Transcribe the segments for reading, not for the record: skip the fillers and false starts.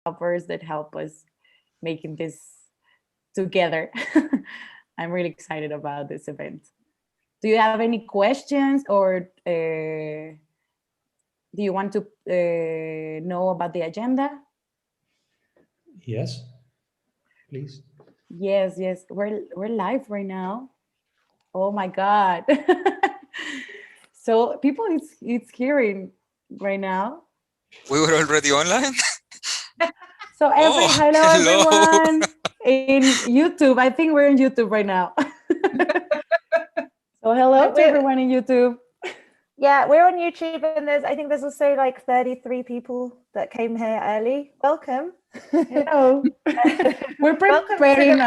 Fuckuppers that help us making this together. I'm really excited about this event. Do you have any questions, or do you want to know about the agenda? Yes, please. Yes, we're live right now. Oh my God. So people it's hearing right now. We were already online. So hello everyone in YouTube. I think we're in YouTube right now. So hello to everyone in YouTube. Yeah, we're on YouTube, and I think there's also like 33 people that came here early. Welcome. Hello. We're preparing.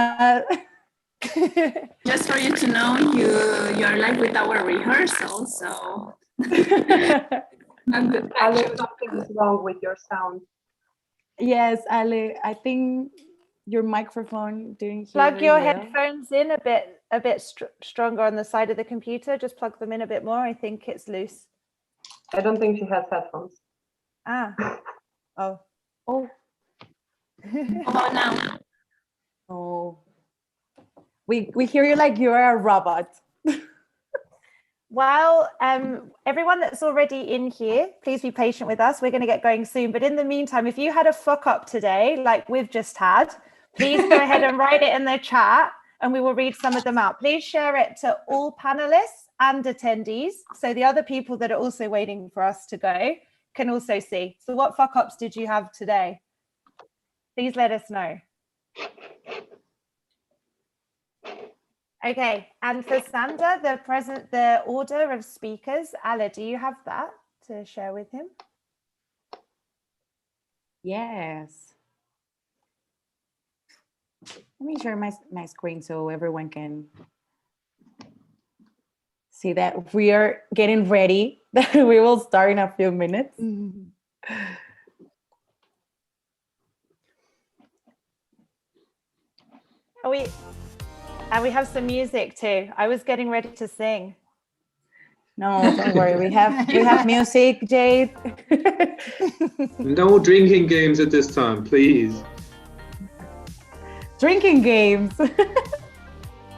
Just for you to know, you are live with our rehearsal, so Ale, something is wrong with your sound. Yes, Ale, I think your microphone didn't hear. Plug your headphones in a bit stronger on the side of the computer. Just plug them in a bit more. I think it's loose. I don't think she has headphones. Ah. Oh. Oh. How about now? Oh. We hear you like you're a robot. Well, everyone that's already in here, please be patient with us. We're going to get going soon. But in the meantime, if you had a fuck up today, like we've just had, please go ahead and write it in the chat and we will read some of them out. Please share it to all panelists and attendees, so the other people that are also waiting for us to go can also see. So what fuck ups did you have today? Please let us know. Okay, and for Sander, the order of speakers, Ale, do you have that to share with him? Yes. Let me share my screen so everyone can see that we are getting ready. We will start in a few minutes. And we have some music too. I was getting ready to sing. No, don't worry. We have music, Jade. No drinking games at this time, please. Drinking games.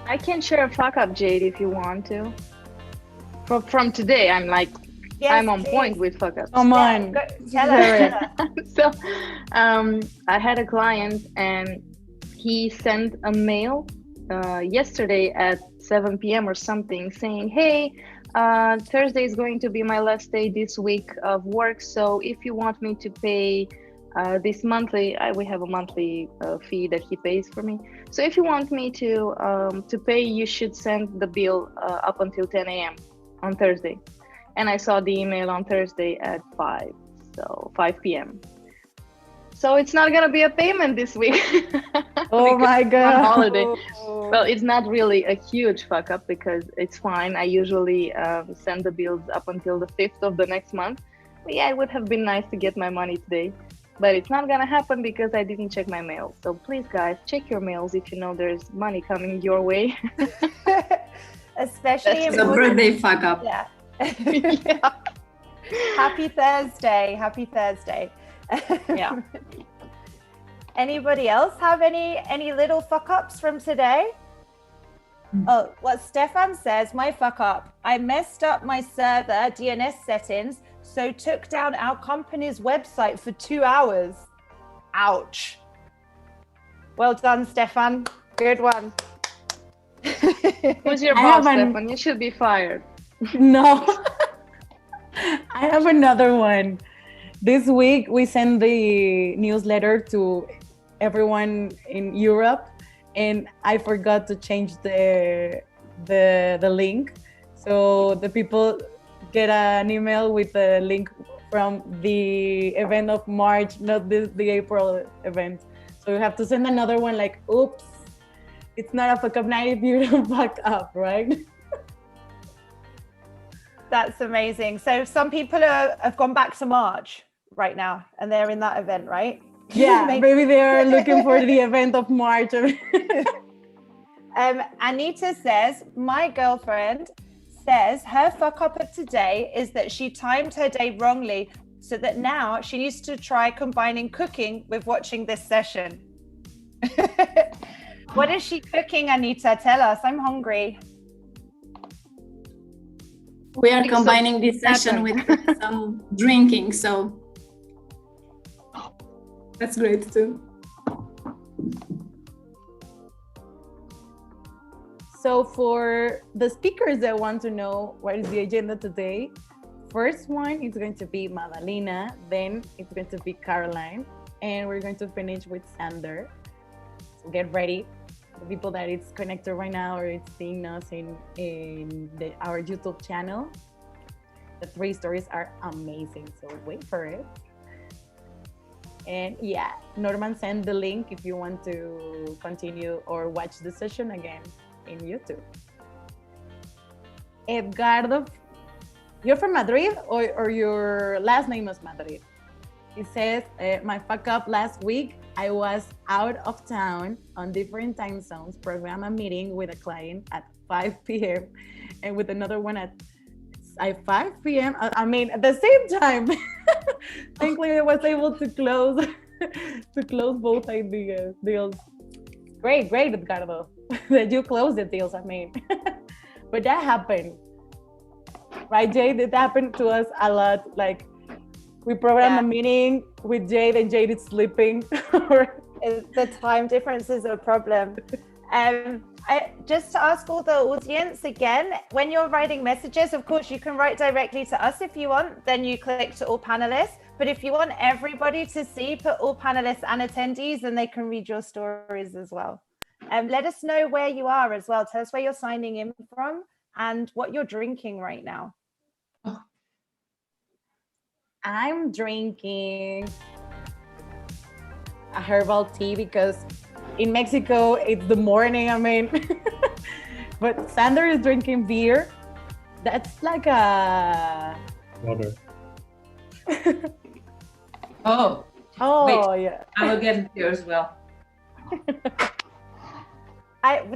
I can share a fuck up, Jade, if you want to. From today, I'm like, yes, I'm on point with fuck ups. Come on. Yeah, so, I had a client and he sent a mail yesterday at 7 p.m. or something saying, hey, Thursday is going to be my last day this week of work. So if you want me to pay this monthly, we have a monthly fee that he pays for me. So if you want me to pay, you should send the bill up until 10 a.m. on Thursday. And I saw the email on Thursday at 5 p.m. So it's not gonna be a payment this week. Oh my God. On holiday. Well, it's not really a huge fuck up because it's fine. I usually send the bills up until the 5th of the next month. But yeah, it would have been nice to get my money today, but it's not gonna happen because I didn't check my mail. So please guys, check your mails if you know there's money coming your way. Especially the birthday fuck up. Yeah. Yeah. Happy Thursday. Happy Thursday. Yeah. Anybody else have any little fuck ups from today? Oh, what Stefan says, my fuck up. I messed up my server DNS settings, so took down our company's website for 2 hours. Ouch. Well done, Stefan. Good one. Who's your boss, Stefan? You should be fired. No. I have another one. This week, we sent the newsletter to everyone in Europe, and I forgot to change the link. So the people get an email with a link from the event of March, not the April event. So you have to send another one like, oops, it's not a fuck-up night if you don't fuck up, right? That's amazing. So some people have gone back to March right now and they're in that event, right? Yeah, maybe they are looking for the event of March. Anita says, my girlfriend says her fuck up of today is that she timed her day wrongly. so that now she needs to try combining cooking with watching this session. What is she cooking, Anita? Tell us. I'm hungry. We are combining this session with some drinking, so that's great too. So for the speakers that want to know what is the agenda today, first one is going to be Madalena, then it's going to be Caroline, and we're going to finish with Sander. So get ready. The people that it's connected right now or it's seeing us in our YouTube channel. The 3 stories are amazing, so wait for it. And yeah, Norman sent the link if you want to continue or watch the session again in YouTube. Edgardo, you're from Madrid or your last name is Madrid? He says, my fuck up last week, I was out of town on different time zones, program a meeting with a client at 5 p.m. and with another one at 5 p.m. I mean, at the same time. Thankfully, I was able to close both ideas, deals. Great, Edgardo, that you closed the deals, I mean. But that happened, right, Jade? It happened to us a lot. Like, we programmed a meeting with Jade and Jade is sleeping. The time difference is a problem. Just to ask all the audience again, when you're writing messages, of course, you can write directly to us if you want, then you click to all panelists. But if you want everybody to see, put all panelists and attendees, and they can read your stories as well. Let us know where you are as well. Tell us where you're signing in from and what you're drinking right now. I'm drinking a herbal tea because in Mexico it's the morning, I mean. But Sander is drinking beer. That's like a Water. Oh, wait. Yeah. I will get here as well.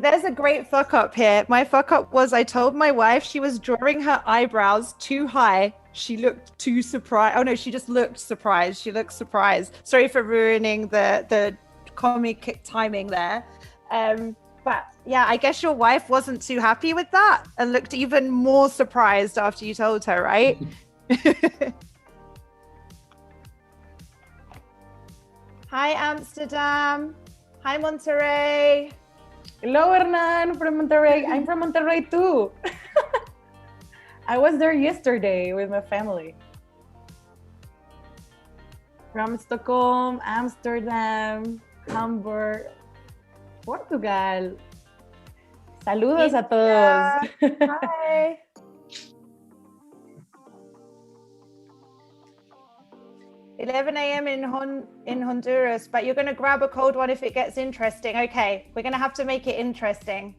There's a great fuck up here. My fuck up was I told my wife she was drawing her eyebrows too high. She looked too surprised. Oh no, she just looked surprised. She looked surprised. Sorry for ruining the comic timing there. But yeah, I guess your wife wasn't too happy with that and looked even more surprised after you told her, right? Hi, Amsterdam. Hi, Monterrey. Hello, Hernan from Monterrey. I'm from Monterrey too. I was there yesterday with my family. From Stockholm, Amsterdam, Hamburg, Portugal. Saludos a todos. Hi. $11 a.m. in Honduras, but you're going to grab a cold one if it gets interesting. Okay, we're going to have to make it interesting.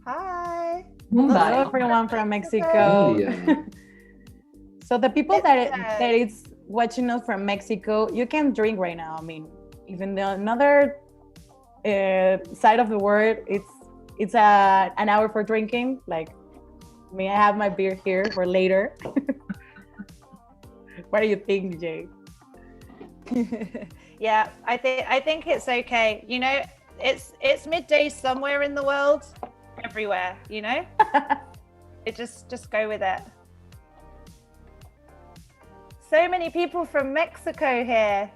Hi. Hello, everyone from Mexico. So the people that is watching us from Mexico, you can drink right now. I mean, even the another side of the world, it's an hour for drinking. Like, may I have my beer here for later? What do you think, Jay? Yeah, I think it's okay. You know, it's midday somewhere in the world, everywhere. You know, it just go with it. So many people from Mexico here.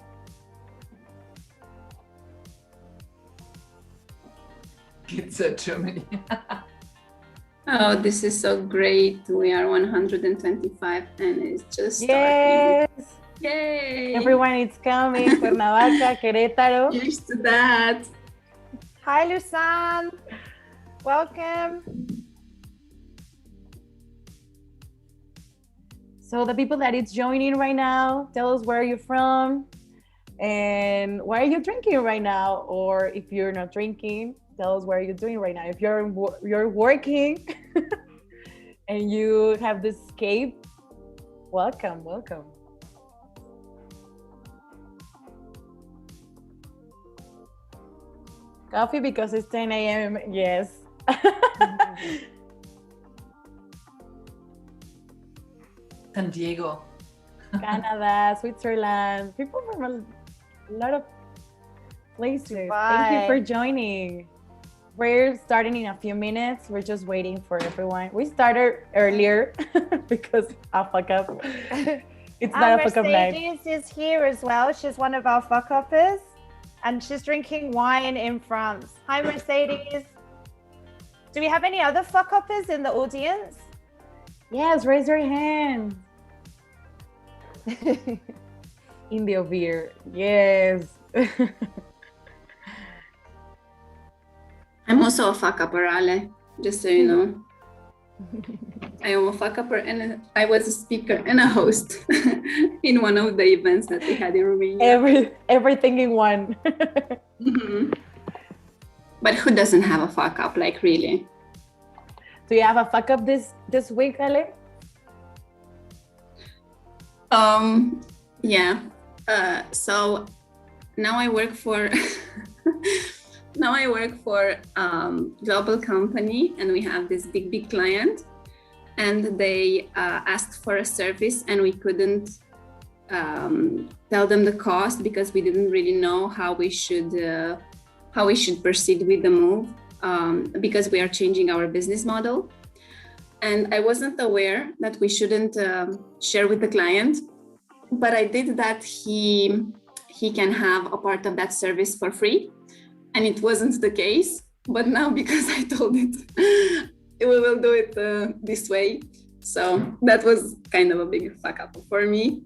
It's too many. Oh, this is so great. We are 125 and it's just Yes. starting. Yay! Everyone is coming. Cuernavaca, Querétaro. Here's to that. Hi, Lusan. Welcome. So the people that is joining right now, tell us where you're from and why are you drinking right now? Or if you're not drinking, tell us what you're doing right now. If you're working and you have this escape, welcome. Coffee because it's 10 a.m. Yes. San Diego. Canada, Switzerland, people from a lot of places. Thank Dubai. you for joining. We're starting in a few minutes. We're just waiting for everyone. We started earlier because of fuck up. It's not a fuck up night. Mercedes is here as well. She's one of our Fuckuppers, and she's drinking wine in France. Hi, Mercedes. Do we have any other Fuckuppers in the audience? Yes, raise your hand. Indio beer. Yes. I'm also a fuckupper, Ale, just so you know. I am a fuckupper, and I was a speaker and a host in one of the events that we had in Romania. Everything in one. Mhm. But who doesn't have a fuck up, like really? Do you have a fuck up this week, Ale? Yeah. So now I work for global company, and we have this big client, and they asked for a service, and we couldn't tell them the cost because we didn't really know how we should proceed with the move, because we are changing our business model. And I wasn't aware that we shouldn't share with the client, but I did that he can have a part of that service for free, and it wasn't the case. But now, because I told it, we will do it this way. So that was kind of a big fuck up for me.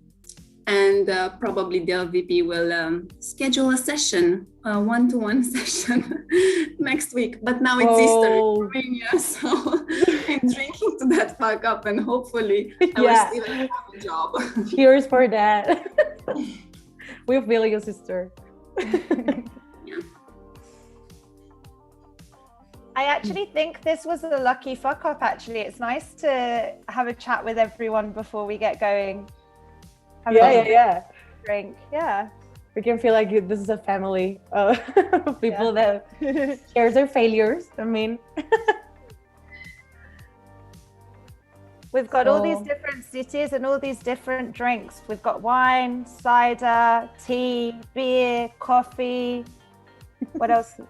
And probably the LVP will schedule a session, a one-to-one session next week. But now it's Easter in Romania, so I'm drinking to that fuck up, and hopefully I will still have a job. Cheers for that. We feel you, sister. Yeah. I actually think this was a lucky fuck up, actually. It's nice to have a chat with everyone before we get going. Yeah. Drink, yeah. We can feel like this is a family of people that shares their failures. I mean, we've got all these different cities and all these different drinks. We've got wine, cider, tea, beer, coffee. What else?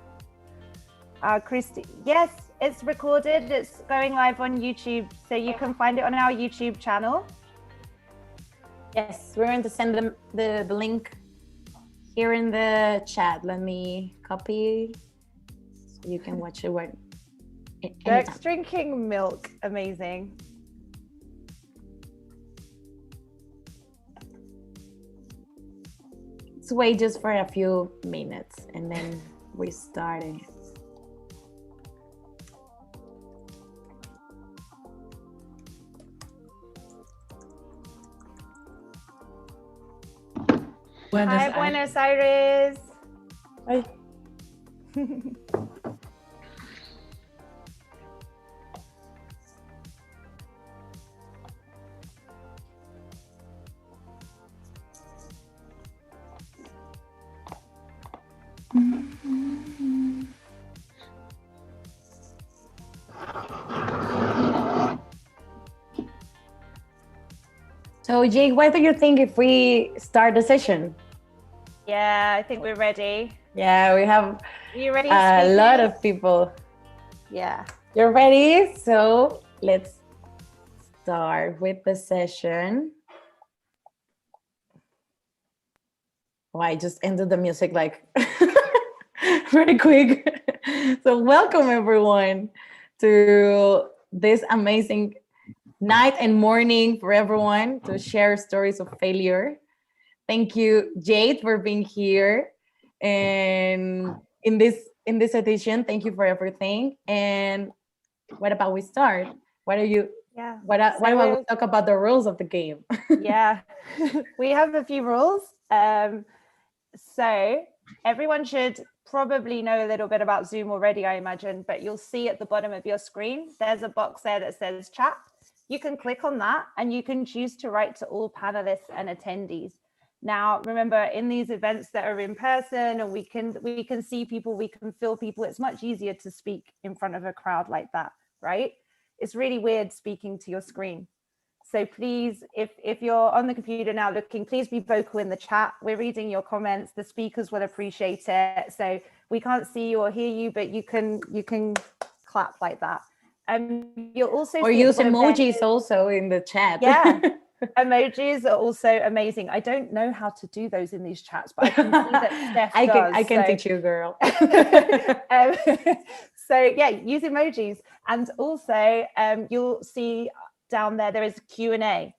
Christy. Yes, it's recorded. It's going live on YouTube, so you can find it on our YouTube channel. yes, we're going to send them the link here in the chat. Let me copy so you can watch it when. Dirk's drinking milk. Amazing. Let's wait just for a few minutes and then we start it. Hi, Buenos Aires. Hi. So, Jake, what do you think if we start the session? Yeah, I think we're ready. Yeah, we have Are you ready? a lot of people. Yeah. You're ready? So let's start with the session. Oh, I just ended the music like pretty quick. So welcome everyone to this amazing night and morning for everyone to share stories of failure. Thank you, Jade, for being here. And in this edition, thank you for everything. And what about we start? Why don't you? Yeah. Why don't we talk about the rules of the game? Yeah, we have a few rules. So everyone should probably know a little bit about Zoom already, I imagine. But you'll see at the bottom of your screen, there's a box there that says chat. You can click on that, and you can choose to write to all panelists and attendees. Now, remember, in these events that are in person and we can see people, we can feel people, it's much easier to speak in front of a crowd like that, right? It's really weird speaking to your screen. So please, if you're on the computer now looking, please be vocal in the chat. We're reading your comments. The speakers will appreciate it. So we can't see you or hear you, but you can clap like that. You'll also or use emojis also in the chat. Yeah. Emojis are also amazing. I don't know how to do those in these chats, but I can see that Steph does. I can teach you, girl. So yeah, use emojis. And also you'll see down there is a Q&A.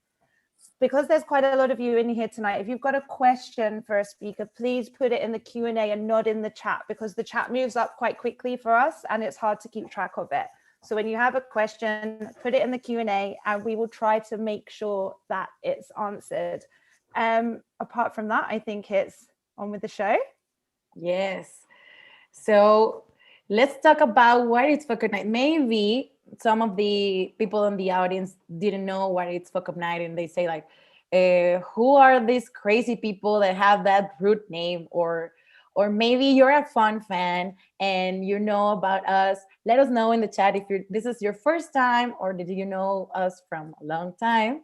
Because there's quite a lot of you in here tonight, if you've got a question for a speaker, please put it in the Q&A and not in the chat, because the chat moves up quite quickly for us and it's hard to keep track of it. So when you have a question, put it in the Q&A and we will try to make sure that it's answered. Apart from that, I think it's on with the show. Yes. So let's talk about what is Fuckup Night. Maybe some of the people in the audience didn't know what it's Fuckup Night, and they say like, who are these crazy people that have that rude name? Or maybe you're a fun fan and you know about us. Let us know in the chat if this is your first time, or did you know us from a long time?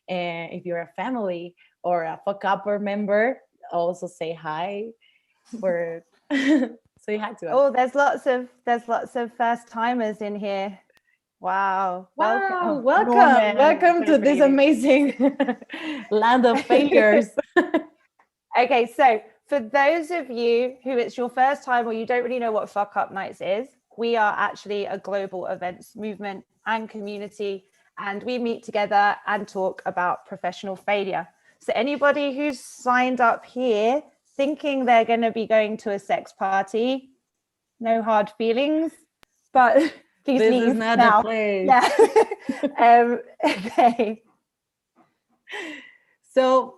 And if you're a family or a Fuckupper member, also say hi. Or say hi to us. Oh, there's lots of first timers in here. Wow. Welcome to this amazing land of failures. Okay, so for those of you who it's your first time or you don't really know what Fuckup Nights is, we are actually a global events movement and community, and we meet together and talk about professional failure. So anybody who's signed up here thinking they're going to be going to a sex party, no hard feelings, but please this leave is not now. the place. Yeah. Okay. So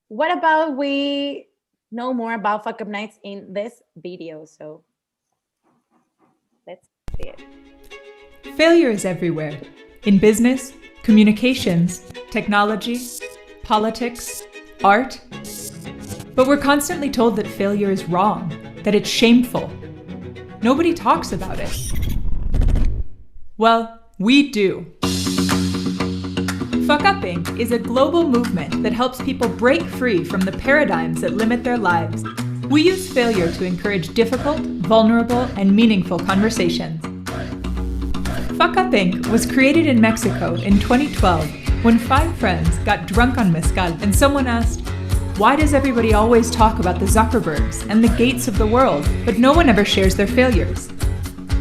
what about we know more about Fuckup Nights in this video? So let's see it. Failure is everywhere. In business, communications, technology, politics, art. But we're constantly told that failure is wrong, that it's shameful. Nobody talks about it. Well, we do. Fuckupping is a global movement that helps people break free from the paradigms that limit their lives. We use failure to encourage difficult, vulnerable, and meaningful conversations. Fuckup Inc. was created in Mexico in 2012 when 5 friends got drunk on mezcal and someone asked, why does everybody always talk about the Zuckerbergs and the Gates of the world, but no one ever shares their failures?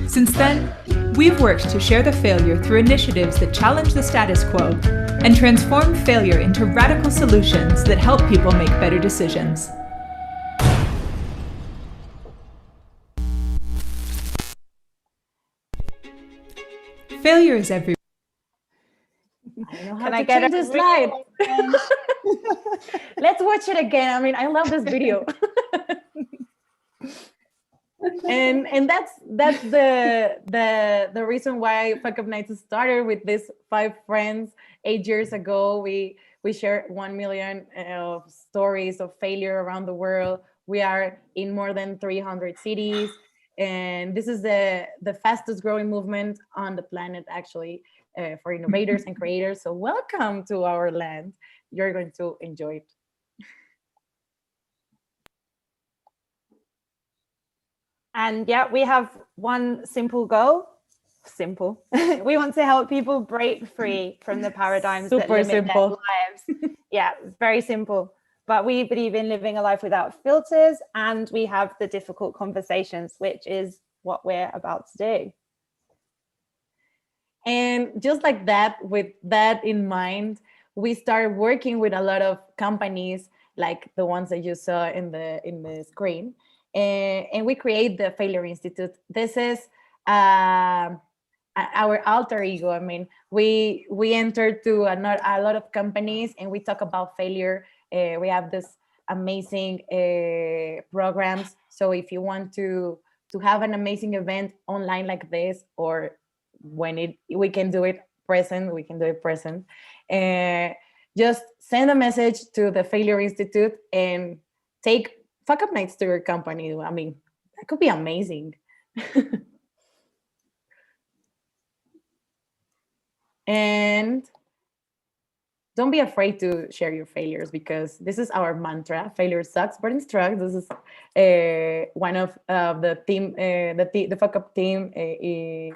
Since then, we've worked to share the failure through initiatives that challenge the status quo and transform failure into radical solutions that help people make better decisions. Failure is everywhere. I don't know how to change the slide. Let's watch it again. I mean, I love this video. and that's the reason why Fuckup Nights started with these 5 friends 8 years ago. We shared 1 million of stories of failure around the world. We are in more than 300 cities, and this is the fastest growing movement on the planet, actually, for innovators and creators. So welcome to our land. You're going to enjoy it. And yeah, we have one simple goal. Simple. We want to help people break free from the paradigms that limit their lives. Yeah, it's very simple. But we believe in living a life without filters, and we have the difficult conversations, which is what we're about to do. And just like that, with that in mind, we started working with a lot of companies like the ones that you saw in the screen. And we create the Failure Institute. This is our alter ego. I mean, we entered to a lot of companies and we talk about failure. We have this amazing programs. So if you want to have an amazing event online like this, or when we can do it present. just send a message to the Failure Institute and take Fuckup Nights to your company. I mean, that could be amazing. And don't be afraid to share your failures, because this is our mantra. Failure sucks, but instructs. This is one of the team, the Fuck Up team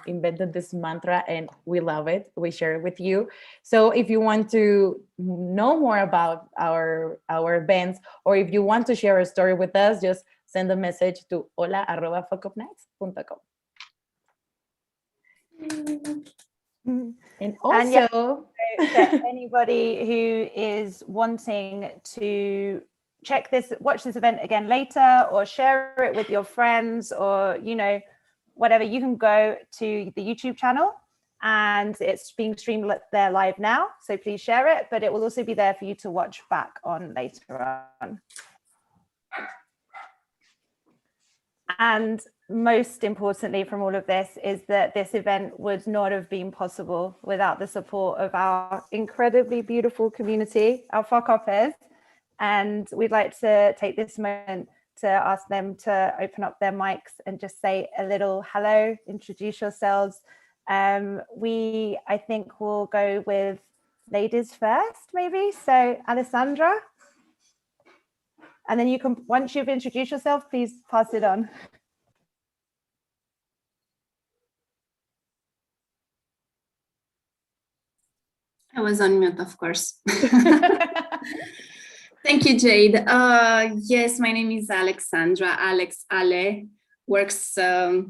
invented this mantra, and we love it. We share it with you. So if you want to know more about our events, or if you want to share a story with us, just send a message to hola@fuckupnights.com. And also, anybody who is wanting to watch this event again later, or share it with your friends, or whatever, you can go to the YouTube channel, and it's being streamed there live now. So please share it, but it will also be there for you to watch back on later on. And most importantly from all of this is that this event would not have been possible without the support of our incredibly beautiful community, our Fuckuppers. And we'd like to take this moment to ask them to open up their mics and just say a little hello, introduce yourselves. I think we'll go with ladies first, maybe. So Alessandra. And then you can, once you've introduced yourself, please pass it on. I was on mute, of course. Thank you, Jade. Yes, my name is Alexandra. Alex Ale works the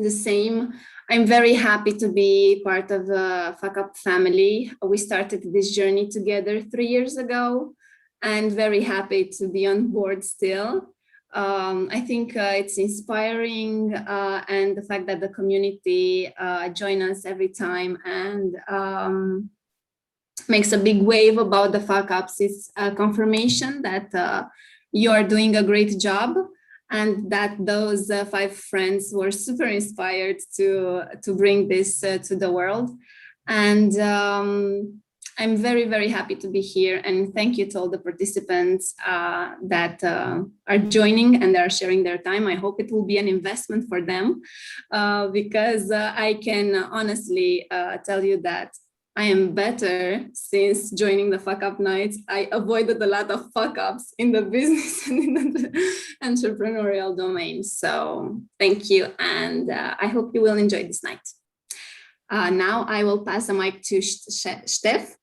same. I'm very happy to be part of the Fuck Up family. We started this journey together 3 years ago, and very happy to be on board still. I think it's inspiring, and the fact that the community join us every time and makes a big wave about the Fuck Ups is a confirmation that you are doing a great job, and that those 5 friends were super inspired to bring this to the world. And I'm very, very happy to be here, and thank you to all the participants that are joining and are sharing their time. I hope it will be an investment for them, because I can honestly tell you that I am better since joining the Fuck Up Nights. I avoided a lot of fuck ups in the business and in the entrepreneurial domain. So thank you, and I hope you will enjoy this night. Now I will pass the mic to Steph.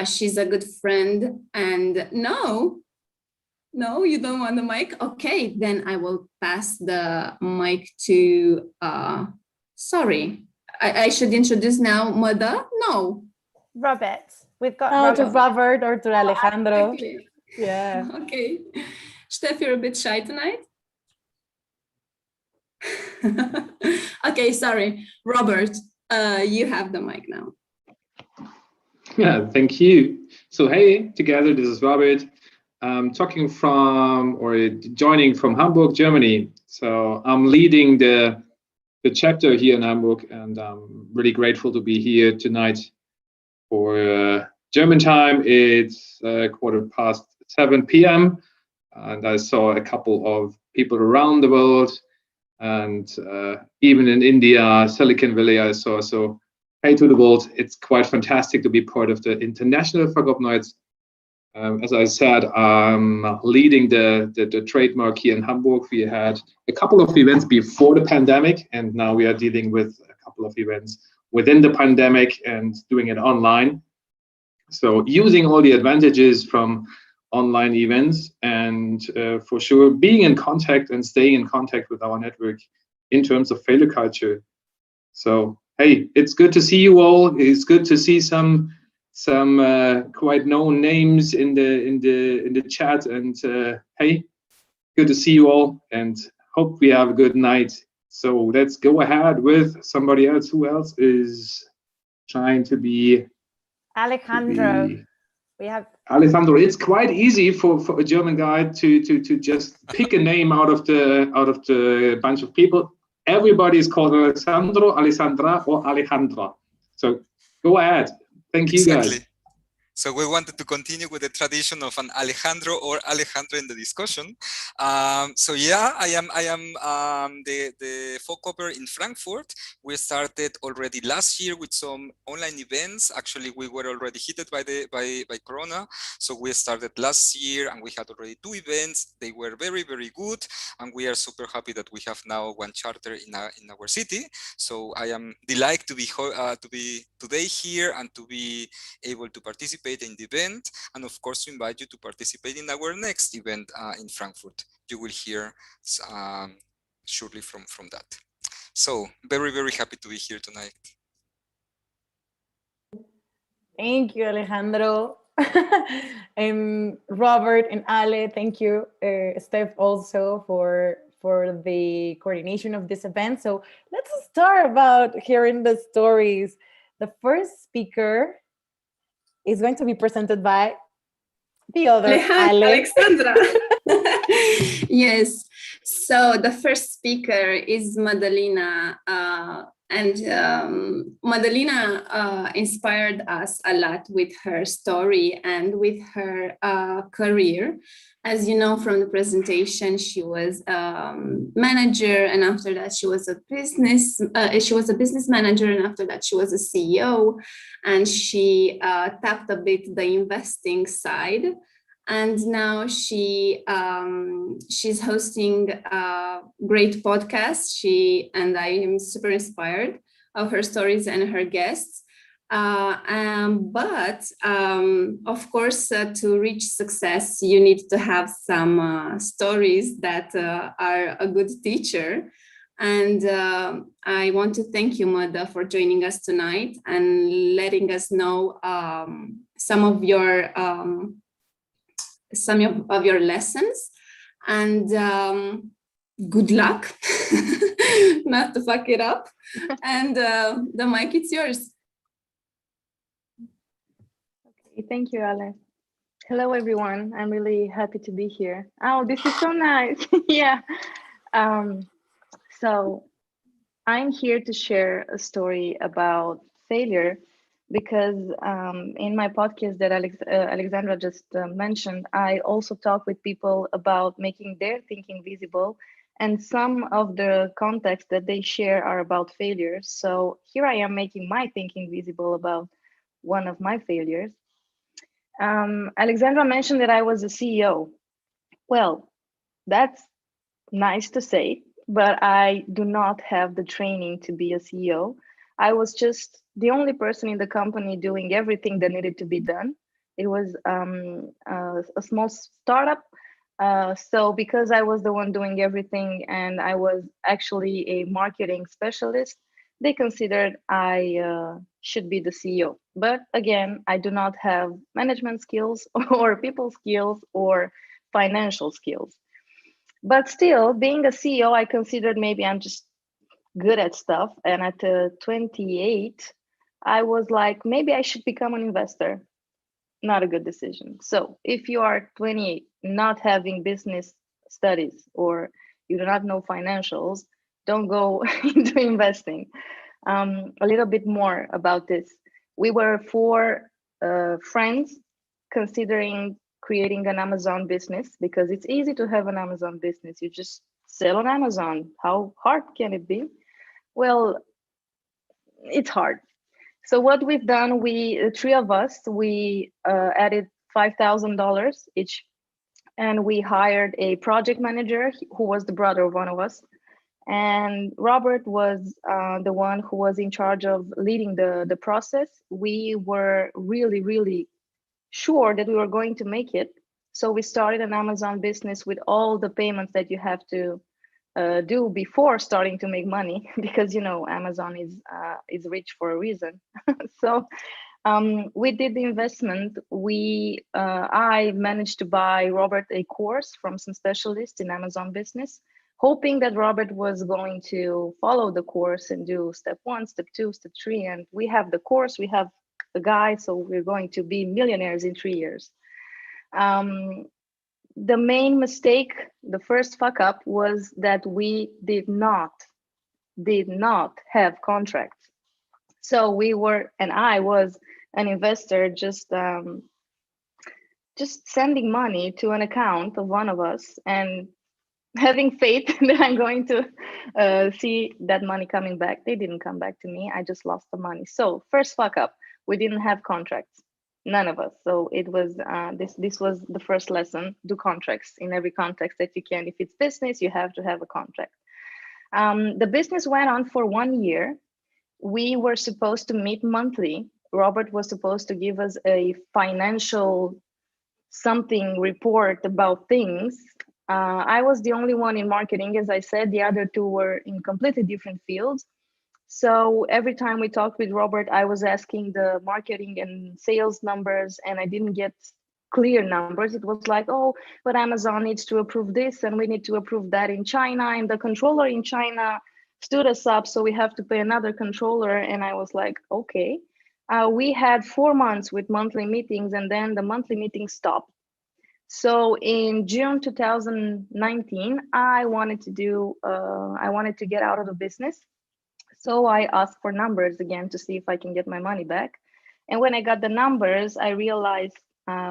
She's a good friend, and no, you don't want the mic? Okay, then I will pass the mic to, sorry, I should introduce now Mada? No. Robert. We've got Robert. To Robert or to Alejandro. Exactly. Yeah. Okay. Steph, you're a bit shy tonight? Okay, sorry. Robert, you have the mic now. Yeah, thank you. So, hey, together, this is Robert. Talking from, or joining from Hamburg, Germany. So I'm leading the chapter here in Hamburg, and I'm really grateful to be here tonight. For German time, it's 7:15 p.m. and I saw a couple of people around the world, and even in India, Silicon Valley, I saw. So hey to the world, it's quite fantastic to be part of the International Fuckup Nights. As I said, I'm leading the trademark here in Hamburg. We had a couple of events before the pandemic, and now we are dealing with a couple of events within the pandemic and doing it online. So using all the advantages from online events, and for sure being in contact and staying in contact with our network in terms of failure culture. So hey, it's good to see you all. It's good to see some quite known names in the chat, and hey, good to see you all, and hope we have a good night. So let's go ahead with somebody else. Who else is trying to be? Alejandro. We have Alejandro. It's quite easy for a German guy to just pick a name out of the bunch of people. Everybody is called Alessandro, Alessandra, or Alejandra. So go ahead. Thank you, guys. So we wanted to continue with the tradition of an Alejandro or Alejandra in the discussion. So yeah, I am the Fuckupper in Frankfurt. We started already last year with some online events. Actually, we were already hit by Corona. So we started last year and we had already 2 events. They were very, very good. And we are super happy that we have now 1 charter in our city. So I am delighted to be today here and to be able to participate in the event, and of course to invite you to participate in our next event in Frankfurt. You will hear shortly from that. So very, very happy to be here tonight. Thank you, Alejandro. And Robert and Ale, thank you, Steph, also for the coordination of this event. So let's start about hearing the stories. The first speaker is going to be presented by the other Alexandra. Yes. So the first speaker is Madalina, and Madalina inspired us a lot with her story and with her career. As you know from the presentation, she was manager, and after that she was a business manager, and after that she was a CEO, and she tapped a bit the investing side. And now she's hosting a great podcast. And I am super inspired of her stories and her guests. But of course, to reach success, you need to have some stories that are a good teacher. And I want to thank you, Mada, for joining us tonight and letting us know some of your lessons, and good luck not to fuck it up. And the mic is yours. Okay, thank you, Ale. Hello, everyone. I'm really happy to be here. Oh, this is so nice. Yeah. So I'm here to share a story about failure, because in my podcast that Alexandra just mentioned, I also talk with people about making their thinking visible, and some of the contexts that they share are about failures. So here I am making my thinking visible about one of my failures. Alexandra mentioned that I was a CEO. Well, that's nice to say, but I do not have the training to be a CEO. I was just the only person in the company doing everything that needed to be done. It was a small startup. So because I was the one doing everything and I was actually a marketing specialist, they considered I should be the CEO. But again, I do not have management skills or people skills or financial skills. But still, being a CEO, I considered maybe I'm just good at stuff. And at 28, I was like, maybe I should become an investor. Not a good decision. So if you are 28, not having business studies, or you do not know financials, don't go into investing. A little bit more about this. We were 4 friends considering creating an Amazon business, because it's easy to have an Amazon business. You just sell on Amazon. How hard can it be? Well, it's hard. So what we've done, the 3 of us, we added $5,000 each, and we hired a project manager who was the brother of one of us. And Robert was the one who was in charge of leading the process. We were really, really sure that we were going to make it. So we started an Amazon business with all the payments that you have to do before starting to make money, because Amazon is rich for a reason. So we did the investment. I managed to buy Robert a course from some specialists in Amazon business, hoping that Robert was going to follow the course and do step 1, step 2, step 3. And we have the course, we have the guy, so we're going to be millionaires in 3 years. The main mistake, the first fuck up, was that we did not have contracts. So I was an investor just sending money to an account of one of us and having faith that I'm going to see that money coming back. They didn't come back to me. I just lost the money. So first fuck up, we didn't have contracts, none of us. So it was this was the first lesson: do contracts in every context that you can. If it's business, you have to have a contract. The business went on for 1 year. We were supposed to meet monthly. Robert was supposed to give us a financial something report about things. I was the only one in marketing, as I said. The other two were in completely different fields. So every time we talked with Robert, I was asking the marketing and sales numbers, and I didn't get clear numbers. It was like, oh, but Amazon needs to approve this, and we need to approve that in China, and the controller in China stood us up, so we have to pay another controller. And I was like, okay. We had 4 months with monthly meetings, and then the monthly meetings stopped. So in June 2019, I wanted to get out of the business. So I asked for numbers again to see if I can get my money back. And when I got the numbers, I realized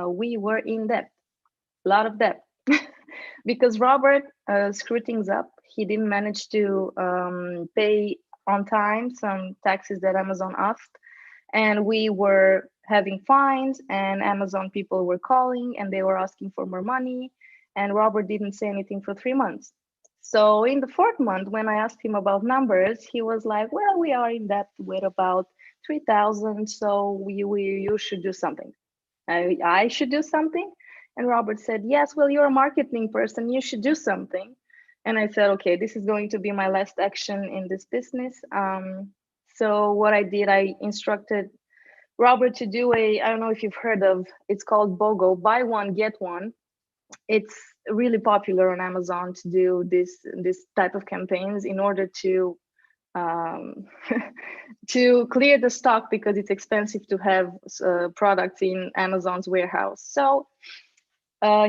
we were in debt, a lot of debt, because Robert screwed things up. He didn't manage to pay on time some taxes that Amazon asked. And we were having fines, and Amazon people were calling and they were asking for more money. And Robert didn't say anything for 3 months. So in the 4th month, when I asked him about numbers, he was like, well, we are in debt with about 3,000. So you should do something. I should do something. And Robert said, yes, well, you're a marketing person. You should do something. And I said, okay, this is going to be my last action in this business. So what I did, I instructed Robert to do I don't know if you've heard of, it's called BOGO, buy one, get one. It's really popular on Amazon to do this type of campaigns in order to to clear the stock, because it's expensive to have products in Amazon's warehouse. So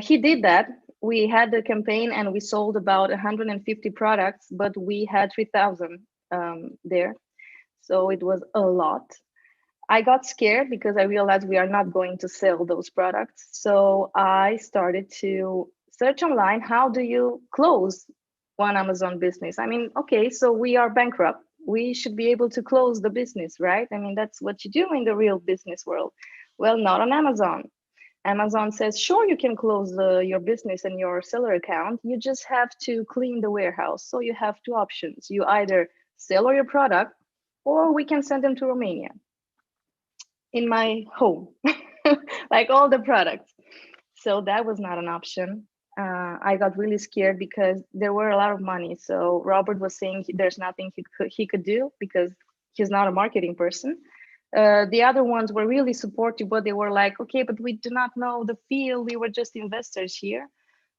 he did that. We had the campaign and we sold about 150 products, but we had 3,000 there. So it was a lot. I got scared because I realized we are not going to sell those products. So I started to search online, how do you close one Amazon business? I mean, okay, so we are bankrupt. We should be able to close the business, right? I mean, that's what you do in the real business world. Well, not on Amazon. Amazon says, sure, you can close your business and your seller account. You just have to clean the warehouse. So you have 2 options. You either sell all your product, or we can send them to Romania in my home, like all the products. So that was not an option. I got really scared because there were a lot of money. So Robert was saying there's nothing he could do because he's not a marketing person. The other ones were really supportive, but they were like, okay, but we do not know the field. We were just investors here.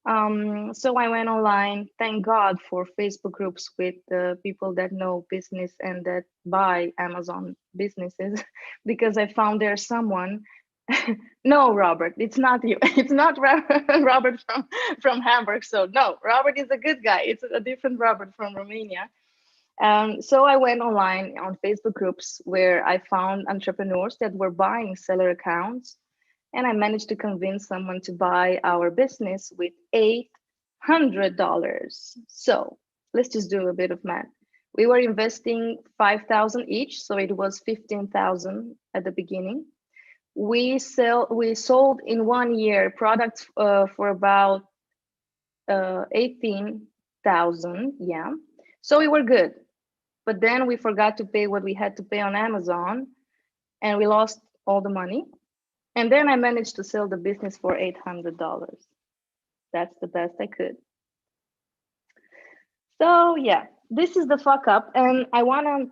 So I went online. Thank God for Facebook groups with people that know business and that buy Amazon businesses, because I found there's someone. No, Robert, it's not you. It's not Robert from Hamburg. So no, Robert is a good guy. It's a different Robert from Romania. So I went online on Facebook groups where I found entrepreneurs that were buying seller accounts. And I managed to convince someone to buy our business with $800. So let's just do a bit of math. We were investing 5,000 each, so it was 15,000 at the beginning. We sold in 1 year products for about 18,000. Yeah, so we were good. But then we forgot to pay what we had to pay on Amazon, and we lost all the money. And then I managed to sell the business for $800. That's the best I could. So yeah, this is the fuck up. And I want to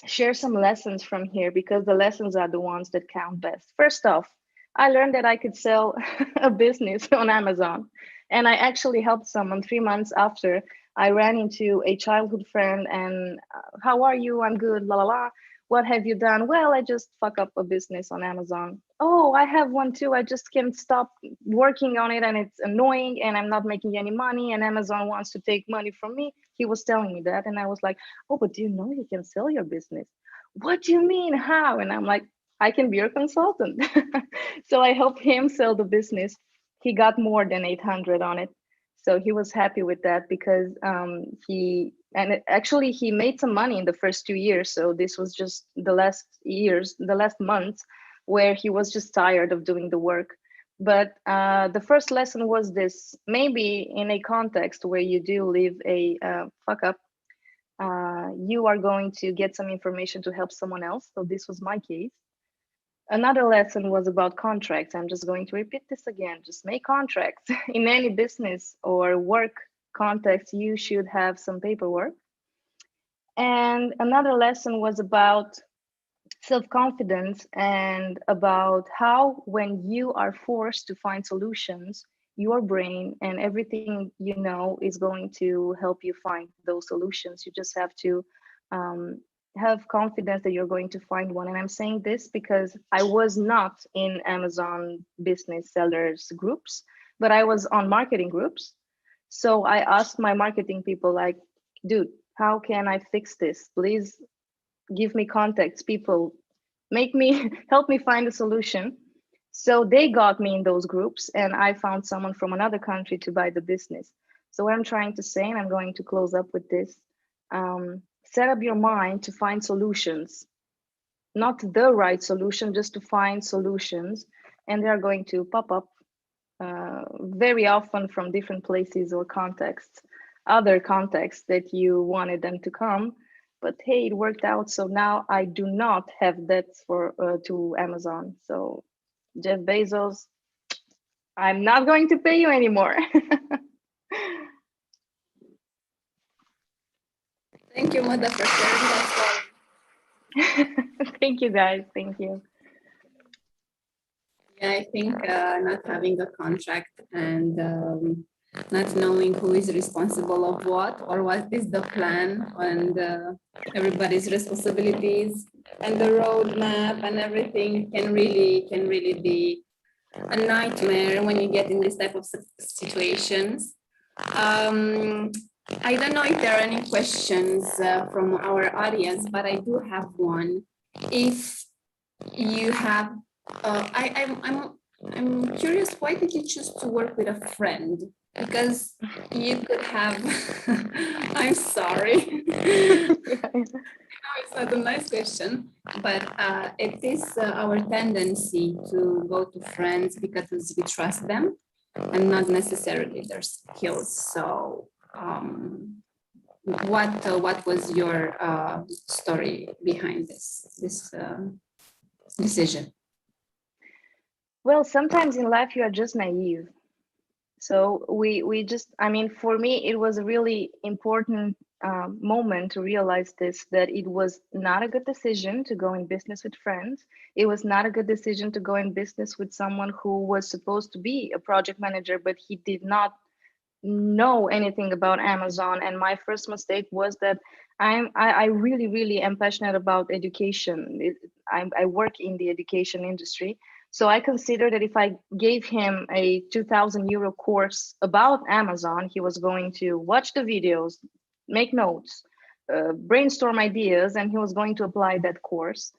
share some lessons from here, because the lessons are the ones that count best. First off, I learned that I could sell a business on Amazon. And I actually helped someone 3 months after. I ran into a childhood friend and how are you? I'm good, la la la. What have you done? Well, I just fuck up a business on Amazon. Oh, I have one too. I just can't stop working on it and it's annoying and I'm not making any money and Amazon wants to take money from me. He was telling me that and I was like, oh, but do you know you can sell your business? What do you mean? How? And I'm like, I can be your consultant. So I helped him sell the business. He got more than 800 on it. So he was happy with that because actually he made some money in the first 2 years. So this was just the last months where he was just tired of doing the work. But the first lesson was this: maybe in a context where you do live a fuck up, you are going to get some information to help someone else. So this was my case. Another lesson was about contracts. I'm just going to repeat this again. Just make contracts. In any business or work context, you should have some paperwork. And another lesson was about self-confidence and about how, when you are forced to find solutions, your brain and everything you know is going to help you find those solutions. You just have to have confidence that you're going to find one. And I'm saying this because I was not in Amazon business sellers groups, but I was on marketing groups. So I asked my marketing people, like, dude, how can I fix this? Please give me contacts, people, make me help me find a solution. So they got me in those groups, and I found someone from another country to buy the business. So what I'm trying to say, and I'm going to close up with this, set up your mind to find solutions, not the right solution, just to find solutions, and they're going to pop up very often from different places or contexts, other contexts that you wanted them to come. But hey, it worked out. So now I do not have debts to Amazon. So Jeff Bezos, I'm not going to pay you anymore. Thank you, Mada, for sharing that story. Thank you, guys. Thank you. Yeah, I think not having a contract and not knowing who is responsible of what or what is the plan and everybody's responsibilities and the roadmap and everything can really be a nightmare when you get in this type of situations. I don't know if there are any questions from our audience, but I do have one. If you have, I'm curious, why did you choose to work with a friend? Because you could have, I'm sorry. It's not a nice question, but it is our tendency to go to friends because we trust them and not necessarily their skills. So what was your story behind this decision? Well, sometimes in life you are just naive. So we just, I mean, for me, it was a really important moment to realize this, that it was not a good decision to go in business with friends. It was not a good decision to go in business with someone who was supposed to be a project manager, but he did not know anything about Amazon. And my first mistake was that I really am passionate about education. I work in the education industry. So I considered that if I gave him a 2,000 euro course about Amazon, he was going to watch the videos, make notes, brainstorm ideas, and he was going to apply that course.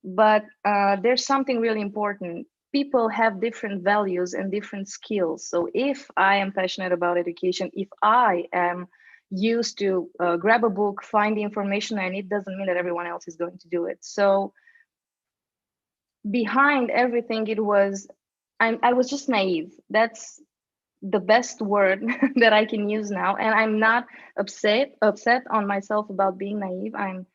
But there's something really important. People have different values and different skills. So if I am passionate about education, if I am used to grab a book, find the information, and it doesn't mean that everyone else is going to do it. So behind everything, it was, I was just naive. That's the best word that I can use now. And I'm not upset on myself about being naive. I'm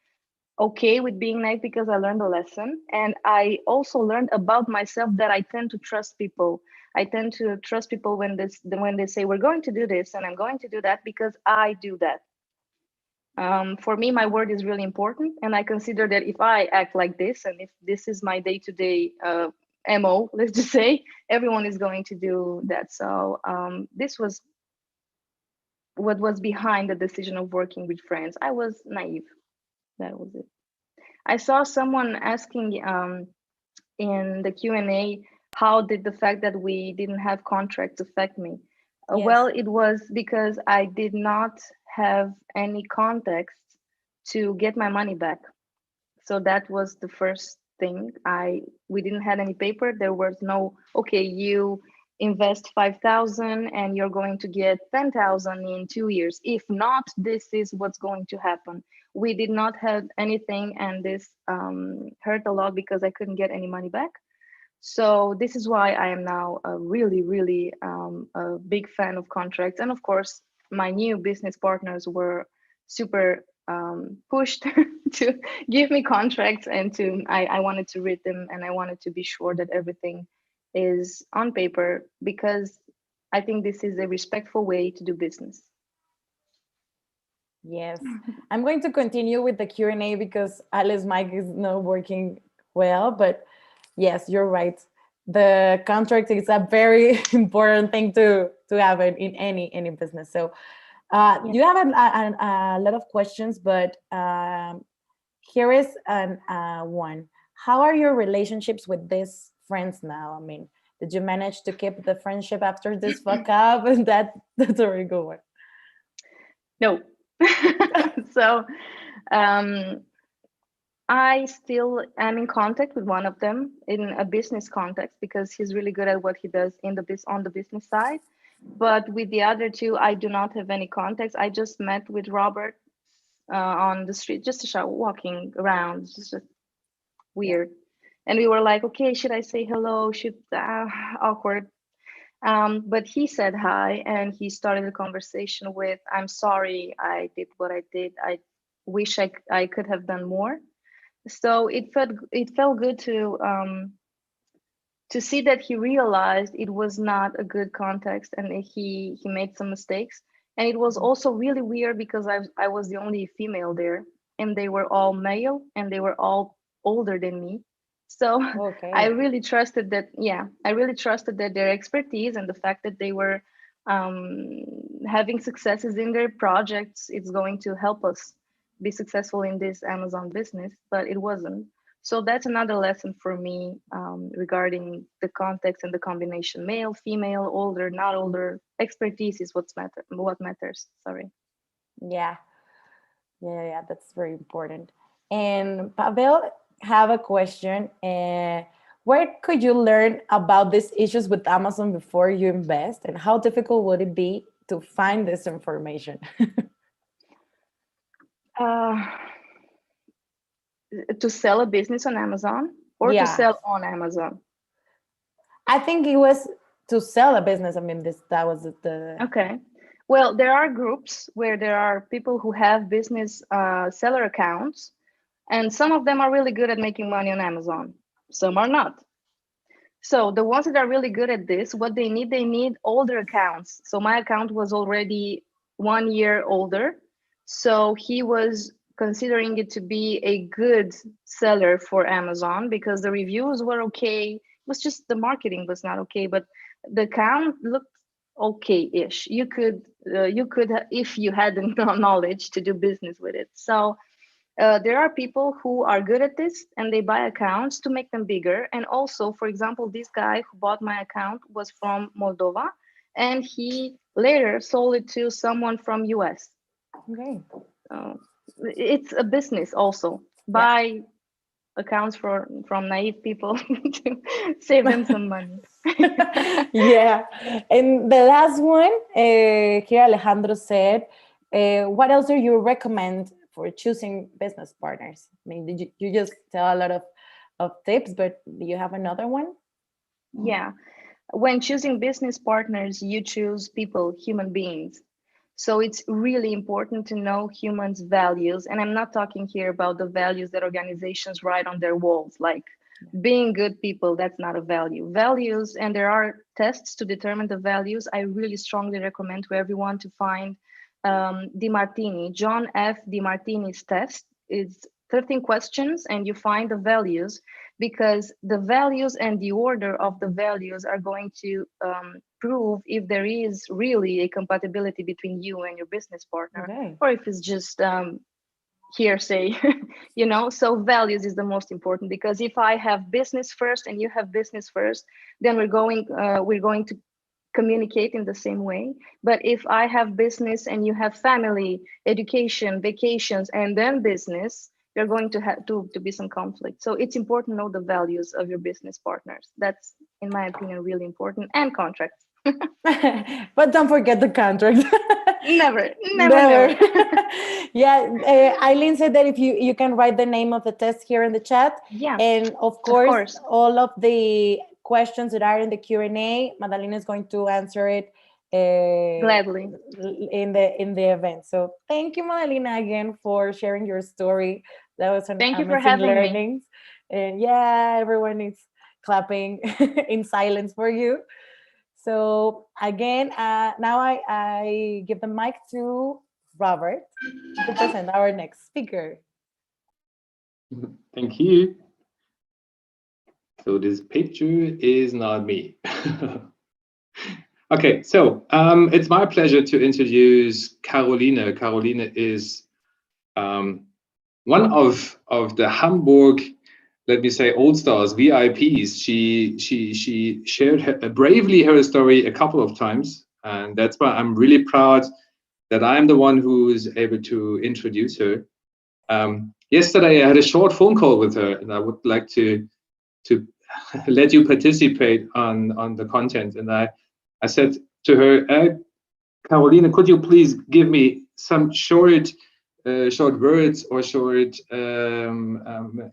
okay with being naive because I learned a lesson. And I also learned about myself that I tend to trust people. I tend to trust people when they say, we're going to do this and I'm going to do that, because I do that. For me, my word is really important. And I consider that if I act like this, and if this is my day-to-day MO, let's just say, everyone is going to do that. So this was what was behind the decision of working with friends. I was naive. That was it. I saw someone asking in the Q&A, how did the fact that we didn't have contracts affect me? Yes. Well, it was because I did not have any context to get my money back. So that was the first thing. We didn't have any paper. There was no, okay, you invest 5,000 and you're going to get 10,000 in 2 years. If not, this is what's going to happen. We did not have anything, and this hurt a lot because I couldn't get any money back. So this is why I am now a really a big fan of contracts. And of course, my new business partners were super pushed to give me contracts, and I wanted to read them, and I wanted to be sure that everything is on paper, because I think this is a respectful way to do business. Yes, I'm going to continue with the Q&A because Alice's mic is not working well, but yes, you're right. The contract is a very important thing to have in any business. So you have a lot of questions, but here is one. How are your relationships with these friends now? I mean, did you manage to keep the friendship after this fuck up? That's a very good one. No. So I still am in contact with one of them in a business context, because he's really good at what he does on the business side. But with the other two, I do not have any contacts. I just met with Robert on the street, just walking around, just weird. And we were like, okay, should I say hello? Awkward. But he said hi, and he started a conversation with, I'm sorry I did what I did. I wish I could have done more. So it felt good to see that he realized it was not a good context, and he made some mistakes. And it was also really weird because I was the only female there, and they were all male, and they were all older than me. So okay. I really trusted that. Yeah, I really trusted that their expertise and the fact that they were having successes in their projects, it's going to help us be successful in this Amazon business, but it wasn't. So that's another lesson for me regarding the context and the combination: male, female, older, not older. Expertise is what matters. Sorry. Yeah, that's very important. And Pavel have a question. Where could you learn about these issues with Amazon before you invest, and how difficult would it be to find this information? To sell a business on Amazon, or to sell on Amazon? I think it was to sell a business. I mean, that was the... Okay. Well, there are groups where there are people who have business seller accounts, and some of them are really good at making money on Amazon. Some are not. So the ones that are really good at this, what they need older accounts. So my account was already 1 year older. So he was considering it to be a good seller for Amazon because the reviews were okay. It was just the marketing was not okay, but the account looked okay-ish. You could, if you had the knowledge to do business with it. So there are people who are good at this, and they buy accounts to make them bigger. And also, for example, this guy who bought my account was from Moldova, and he later sold it to someone from US. Okay. It's a business also. Buy accounts from naive people to save them some money. Yeah. And the last one, here Alejandro said, what else do you recommend for choosing business partners? I mean, you just tell a lot of tips, but do you have another one? Yeah. When choosing business partners, you choose people, human beings. So it's really important to know humans' values. And I'm not talking here about the values that organizations write on their walls, like being good people. That's not a value. Values, and there are tests to determine the values. I really strongly recommend to everyone to find John F. DeMartini's test. It's 13 questions, and you find the values, because the values and the order of the values are going to prove if there is really a compatibility between you and your business partner, or if it's just hearsay. So values is the most important, because if I have business first and you have business first, then we're going to communicate in the same way. But if I have business and you have family, education, vacations, and then business, you're going to have to be some conflict. So it's important to know the values of your business partners. That's, in my opinion, really important, and contracts. But don't forget the contract. Never. Yeah, Eileen said that if you can write the name of the test here in the chat. Yeah, and of course all of the questions that are in the Q&A, Madalena is going to answer it gladly in the event. So thank you, Madalena, again for sharing your story. That was an Thank you for amazing having learnings. And yeah, everyone is clapping in silence for you. So again, now I give the mic to Robert to present our next speaker. Thank you. So this picture is not me. Okay, so it's my pleasure to introduce Carolina. Carolina is one of the Hamburg, let me say, old stars, VIPs. She shared bravely her story a couple of times, and that's why I'm really proud that I'm the one who's able to introduce her. Yesterday, I had a short phone call with her, and I would like to let you participate on the content. And I said to her, Carolina, could you please give me some short words or short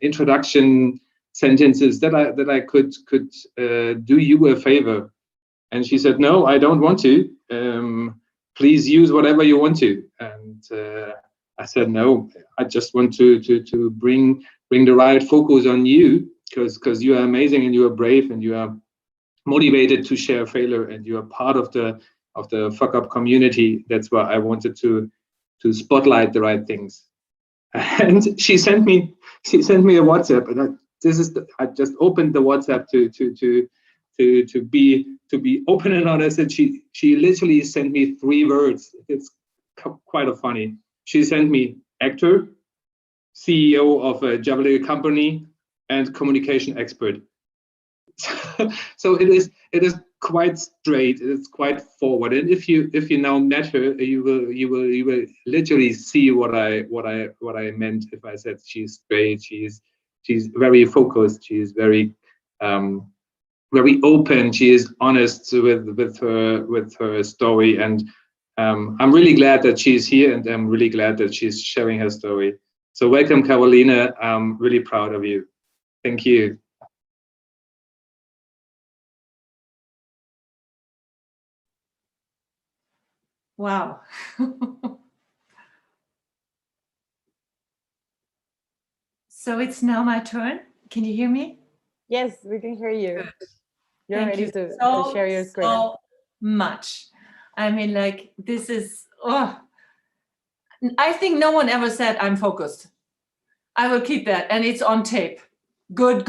introduction sentences that I could do you a favor? And she said, no, I don't want to. Please use whatever you want to. And I said, no, I just want to bring the right focus on you, because you are amazing and you are brave and you are motivated to share failure and you are part of the Fuckup community. That's why I wanted to spotlight the right things. And she sent me a WhatsApp, and I just opened the WhatsApp to be open and honest. And she literally sent me 3 words. It's quite funny. She sent me actor, CEO of a Javelin company, and communication expert. So it is quite straight. It's quite forward. And if you now met her, you will literally see what I meant if I said she's straight. She's very focused. She's very open. She is honest with her story, and I'm really glad that she's here, and I'm really glad that she's sharing her story. So welcome, Carolina. I'm really proud of you. Thank you. Wow. So it's now my turn. Can you hear me? Yes, we can hear you. Good. You're Thank ready you to so, share your screen. so much. I mean, like, this is, I think no one ever said I'm focused. I will keep that, and it's on tape. Good.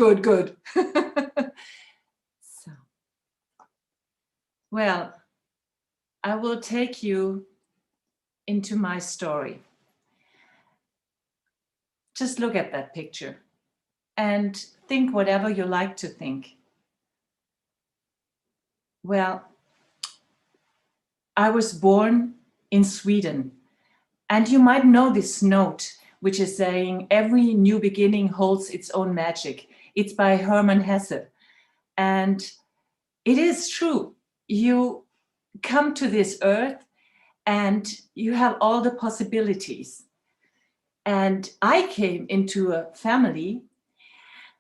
So, well, I will take you into my story. Just look at that picture and think whatever you like to think. Well, I was born in Sweden, and you might know this note, which is saying every new beginning holds its own magic. It's by Hermann Hesse. And it is true. You come to this earth and you have all the possibilities. And I came into a family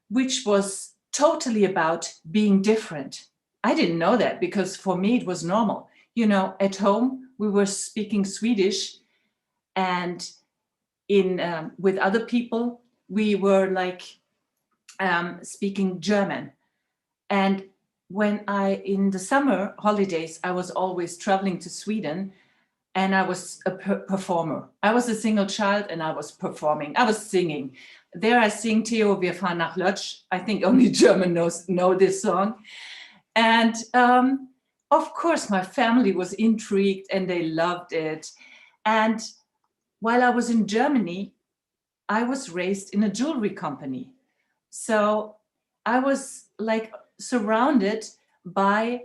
which was totally about being different. I didn't know that, because for me it was normal. You know, at home we were speaking Swedish, and with other people we were like speaking German. And when in the summer holidays, I was always traveling to Sweden, and I was a performer. I was a single child and I was performing. I was singing. There I sing Theo, wir fahren nach Lodz. I think only Germans know this song. And of course, my family was intrigued and they loved it. And while I was in Germany, I was raised in a jewelry company. So I was like surrounded by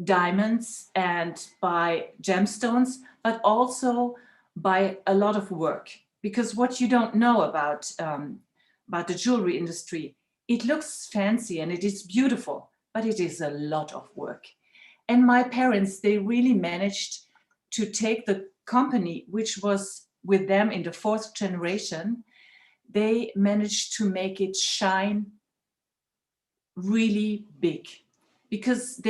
diamonds and by gemstones, but also by a lot of work. because what you don't know about the jewelry industry, it looks fancy and it is beautiful, but it is a lot of work. And my parents, they really managed to take the company, which was with them in the 4th generation, they managed to make it shine really big. Because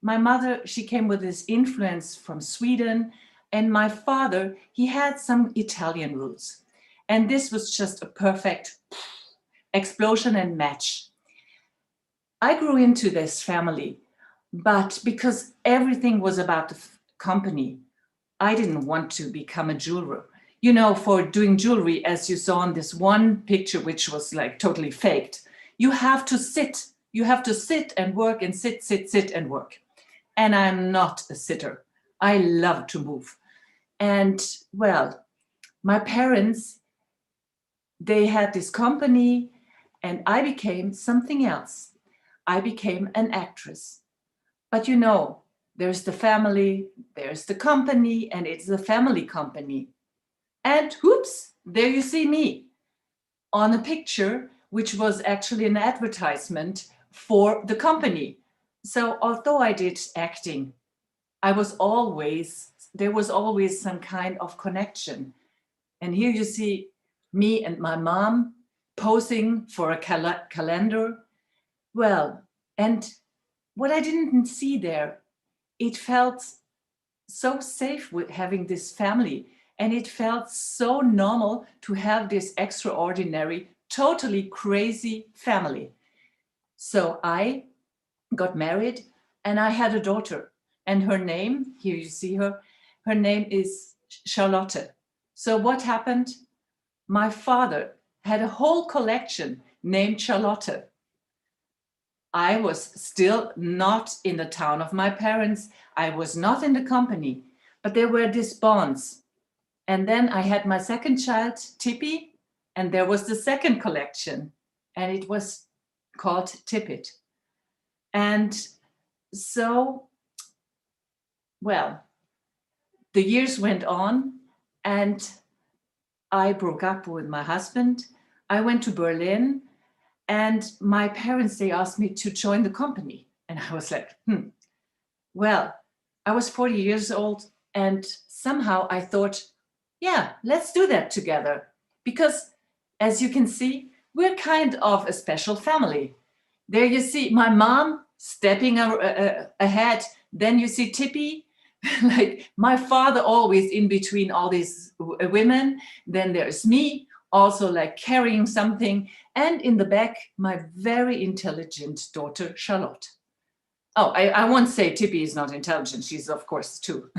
my mother, she came with this influence from Sweden, and my father, he had some Italian roots. And this was just a perfect explosion and match. I grew into this family, but because everything was about the company, I didn't want to become a jeweler. You know, for doing jewelry, as you saw in this one picture, which was like totally faked, you have to sit. You have to sit and work and sit and work. And I'm not a sitter. I love to move. And well, my parents, they had this company and I became something else. I became an actress. But you know, there's the family, there's the company, and it's a family company. And whoops, there you see me on a picture, which was actually an advertisement for the company. So although I did acting, there was always some kind of connection. And here you see me and my mom posing for a calendar. Well, and what I didn't see there, it felt so safe with having this family. And it felt so normal to have this extraordinary, totally crazy family. So I got married and I had a daughter. And her name, here you see her name is Charlotte. So what happened? My father had a whole collection named Charlotte. I was still not in the town of my parents. I was not in the company, but there were these bonds. And then I had my second child, Tippy, and there was the second collection, and it was called Tippet. And so, well, the years went on, and I broke up with my husband. I went to Berlin, and my parents, they asked me to join the company. And I was like, Well, I was 40 years old, and somehow I thought, yeah, let's do that together. Because as you can see, we're kind of a special family. There you see my mom stepping ahead. Then you see Tippy, like my father always in between all these women. Then there's me, also like carrying something. And in the back, my very intelligent daughter, Charlotte. Oh, I won't say Tippy is not intelligent. She's, of course, too.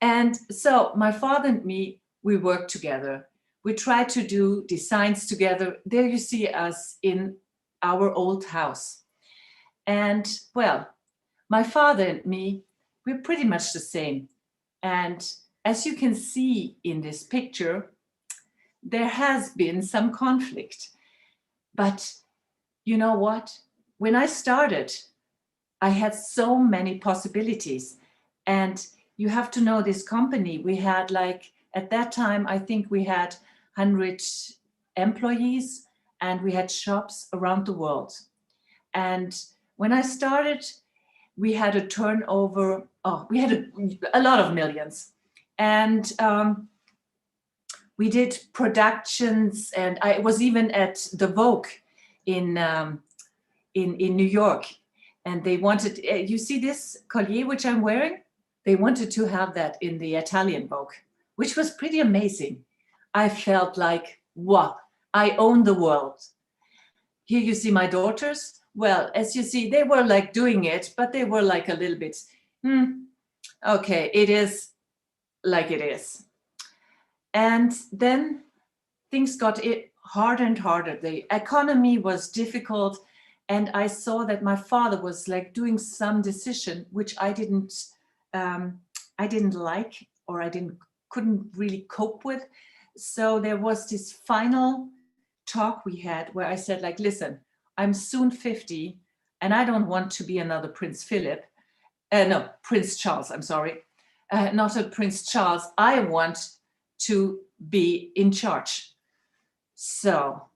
And so my father and me, we worked together. We tried to do designs together. There you see us in our old house. And well, my father and me, we're pretty much the same. And as you can see in this picture, there has been some conflict. But you know what? When I started, I had so many possibilities. And you have to know this company, we had like, at that time, I think we had 100 employees and we had shops around the world. And when I started, we had a turnover, we had a lot of millions. And we did productions, and I was even at the Vogue in New York. And they wanted, you see this collier which I'm wearing? They wanted to have that in the Italian Vogue, which was pretty amazing. I felt like, wow, I own the world. Here you see my daughters. Well, as you see, they were like doing it, but they were like a little bit, okay, it is like it is. And then things got harder and harder. The economy was difficult. And I saw that my father was like doing some decision which I didn't like, or couldn't really cope with. So there was this final talk we had where I said, like, listen, I'm soon 50 and I don't want to be another Prince Philip. Prince Charles, I'm sorry. Not a Prince Charles. I want to be in charge. So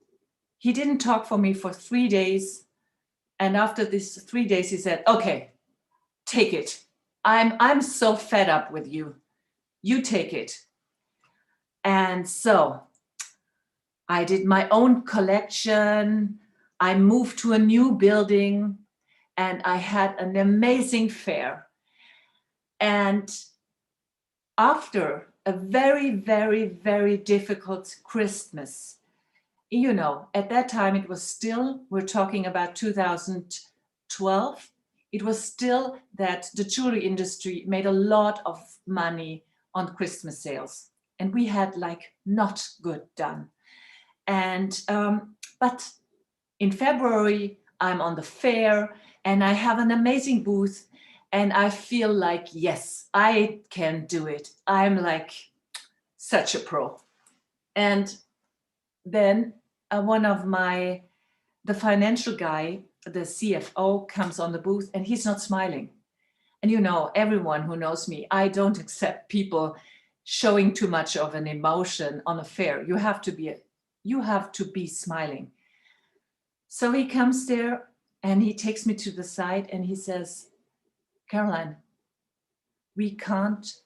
he didn't talk for me for 3 days. And after this 3 days, he said, okay, take it. I'm so fed up with you. You take it. And so I did my own collection. I moved to a new building and I had an amazing fair. And after a very, very, very difficult Christmas, you know, at that time it was still, we're talking about 2012, it was still that the jewelry industry made a lot of money on Christmas sales. And we had like not good done. And, but in February, I'm on the fair and I have an amazing booth and I feel like, yes, I can do it. I'm like such a pro. And then the financial guy, the CFO, comes on the booth and he's not smiling. And you know, everyone who knows me, I don't accept people showing too much of an emotion on a fair. You have to be smiling. So he comes there and he takes me to the side and he says, Caroline, we can't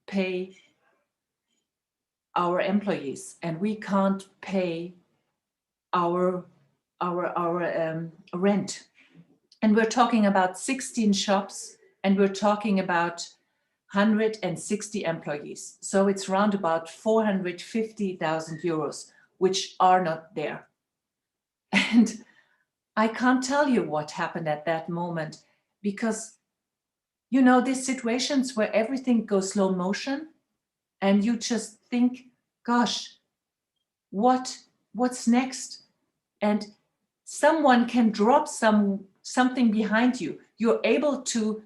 pay our employees and we can't pay our rent. And we're talking about 16 shops and we're talking about 160 employees. So it's around about 450,000 euros, which are not there. And I can't tell you what happened at that moment because, you know, these situations where everything goes slow motion and you just think, gosh, what's next? And someone can drop something behind you. You're able to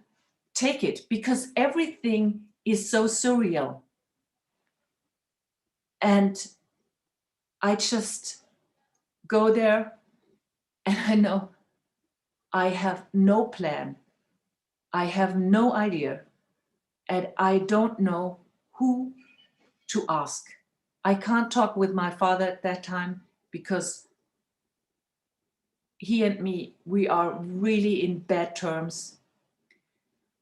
take it because everything is so surreal. And I just go there and I know I have no plan. I have no idea. And I don't know who to ask. I can't talk with my father at that time because he and me, we are really in bad terms.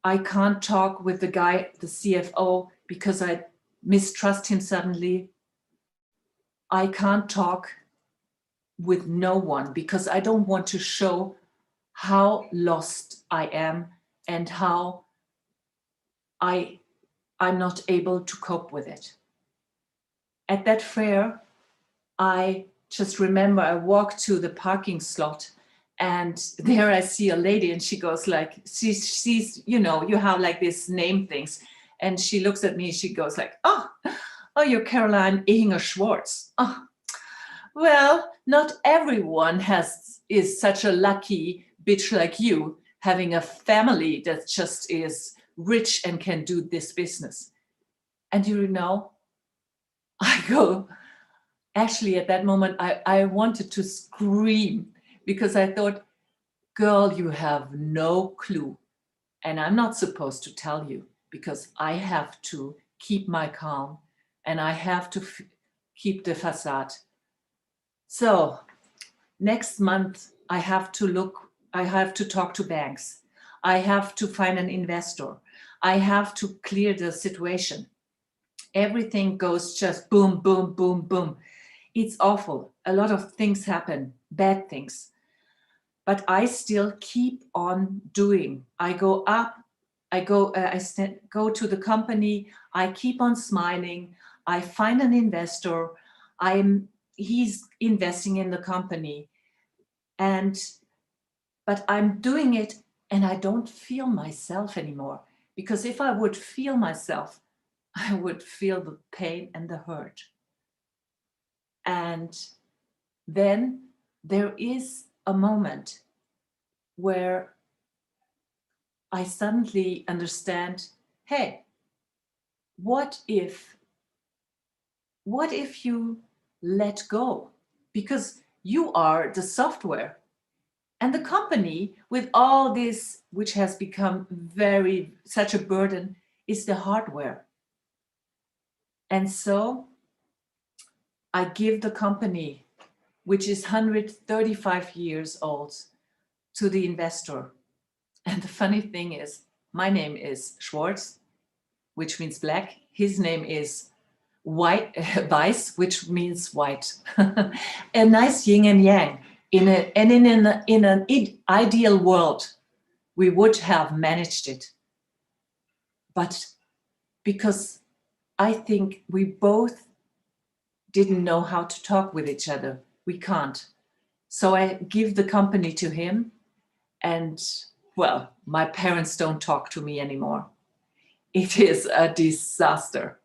I can't talk with the guy, the CFO, because I mistrust him suddenly. I can't talk with no one because I don't want to show how lost I am and how I'm not able to cope with it. At that fair, I just remember I walked to the parking slot and there I see a lady and she goes like, she's, you know, you have like this name things. And she looks at me, she goes like, oh, you're Caroline Ehinger Schwartz. Oh, well, not everyone is such a lucky bitch like you, having a family that just is rich and can do this business. And you know, I go, actually at that moment, I wanted to scream because I thought, girl, you have no clue. And I'm not supposed to tell you because I have to keep my calm and I have to keep the facade. So next month, I have to talk to banks. I have to find an investor. I have to clear the situation. Everything goes just boom, boom, boom, boom. It's awful. A lot of things happen, bad things. But I still keep on doing. I go up, I go to the company, I keep on smiling, I find an investor, he's investing in the company. But I'm doing it and I don't feel myself anymore. Because if I would feel myself, I would feel the pain and the hurt. And then there is a moment where I suddenly understand, hey, what if you let go? Because you are the software. And the company with all this, which has become such a burden, is the hardware. And so I give the company, which is 135 years old, to the investor. And the funny thing is, my name is Schwarz, which means black. His name is white, Weiß, which means white. A nice yin and yang. In an ideal world, we would have managed it. But because I think we both didn't know how to talk with each other, we can't. So I give the company to him, and well, my parents don't talk to me anymore. It is a disaster.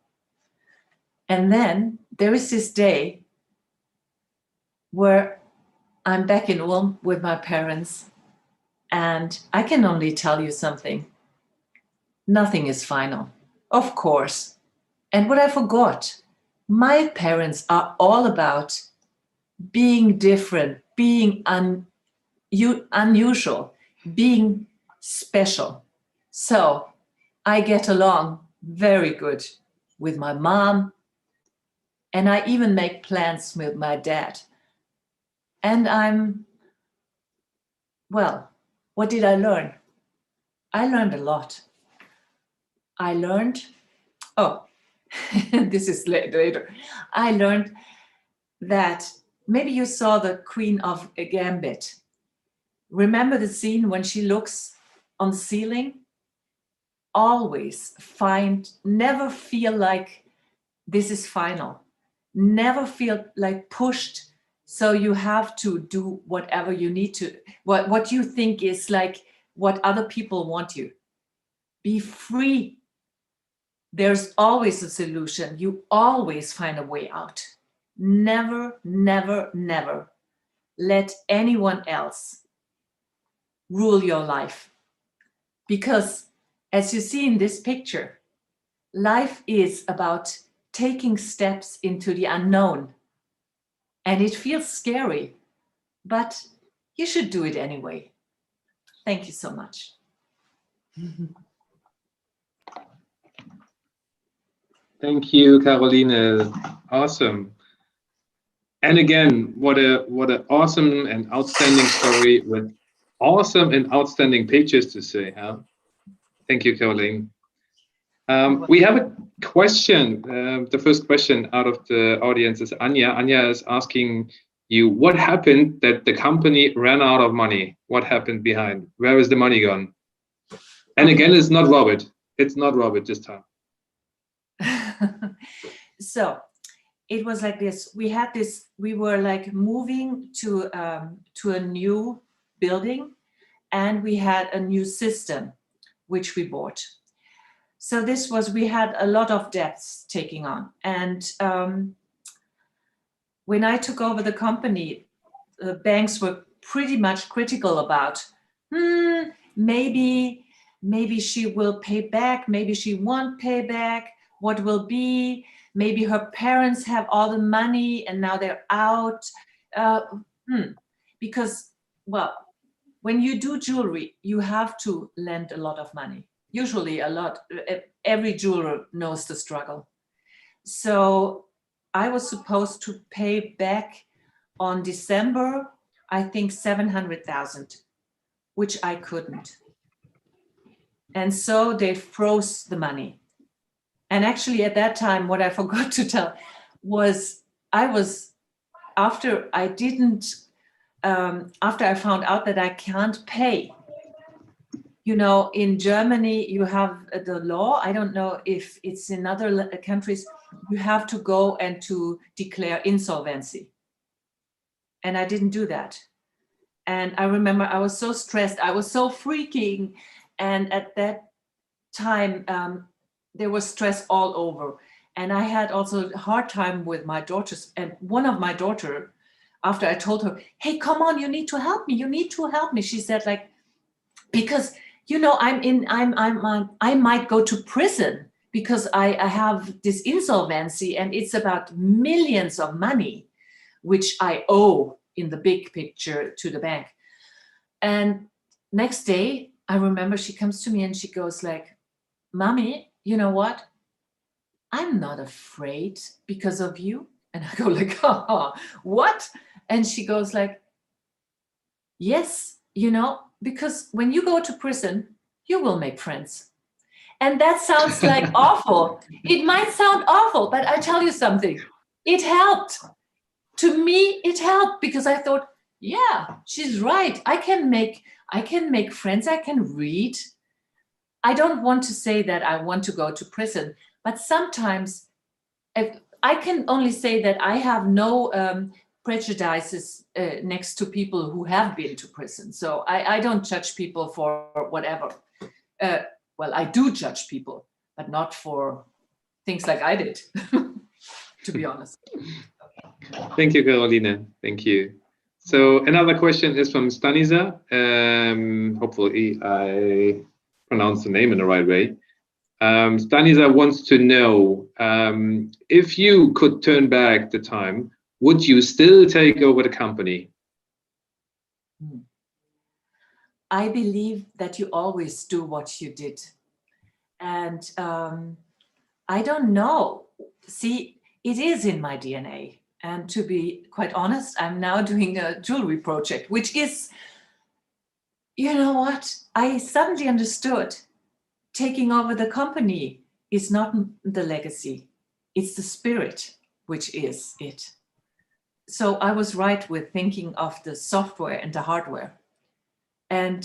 And then there is this day where I'm back in Ulm with my parents, and I can only tell you something. Nothing is final, of course. And what I forgot, my parents are all about being different, being unusual, being special. So I get along very good with my mom, and I even make plans with my dad. And well, what did I learn? I learned a lot. I learned, this is later. I learned that maybe you saw the Queen of Gambit. Remember the scene when she looks on the ceiling? Always never feel like this is final. Never feel like pushed. So you have to do whatever you need to, what you think is like what other people want you. Be free. There's always a solution. You always find a way out. Never, never, never let anyone else rule your life. Because as you see in this picture, life is about taking steps into the unknown. And it feels scary, but you should do it anyway. Thank you so much. Thank you, Caroline. Awesome. And again, what an awesome and outstanding story with awesome and outstanding pictures to say. Huh? Thank you, Caroline. We have a question. The first question out of the audience is Anya. Anya is asking you, what happened that the company ran out of money? What happened behind? Where is the money gone? And again, it's not Robert. It's not Robert this time. So it was like this. We were like moving to a new building, and we had a new system, which we bought. So we had a lot of debts taking on. And when I took over the company, the banks were pretty much critical about, maybe she will pay back, maybe she won't pay back, what will be, maybe her parents have all the money and now they're out. Because, well, when you do jewelry, you have to lend a lot of money. Usually a lot. Every jeweler knows the struggle. So I was supposed to pay back on December, I think 700,000, which I couldn't. And so they froze the money. And actually at that time, what I forgot to tell was after I found out that I can't pay. You know, in Germany, you have the law. I don't know if it's in other countries, you have to go and to declare insolvency. And I didn't do that. And I remember I was so stressed. I was so freaking. And at that time, there was stress all over. And I had also a hard time with my daughters. And one of my daughter, after I told her, hey, come on, you need to help me. You need to help me. She said, like, because you know, I might go to prison because I have this insolvency and it's about millions of money, which I owe in the big picture to the bank. And next day, I remember she comes to me and she goes like, Mommy, you know what? I'm not afraid because of you. And I go like, what? And she goes like, yes, because when you go to prison, you will make friends. And that sounds like awful. It might sound awful, but I tell you something. It helped. To me, it helped because I thought, yeah, she's right. I can make friends. I can read. I don't want to say that I want to go to prison, but sometimes I can only say that I have no prejudices next to people who have been to prison. So I don't judge people for whatever. Well, I do judge people, but not for things like I did, to be honest. Thank you, Carolina. Thank you. So another question is from Staniza. Hopefully I pronounced the name in the right way. Staniza wants to know, if you could turn back the time, would you still take over the company? I believe that you always do what you did. And I don't know. See, it is in my DNA. And to be quite honest, I'm now doing a jewelry project, which is, you know what? I suddenly understood taking over the company is not the legacy. It's the spirit, which is it. So I was right with thinking of the software and the hardware. And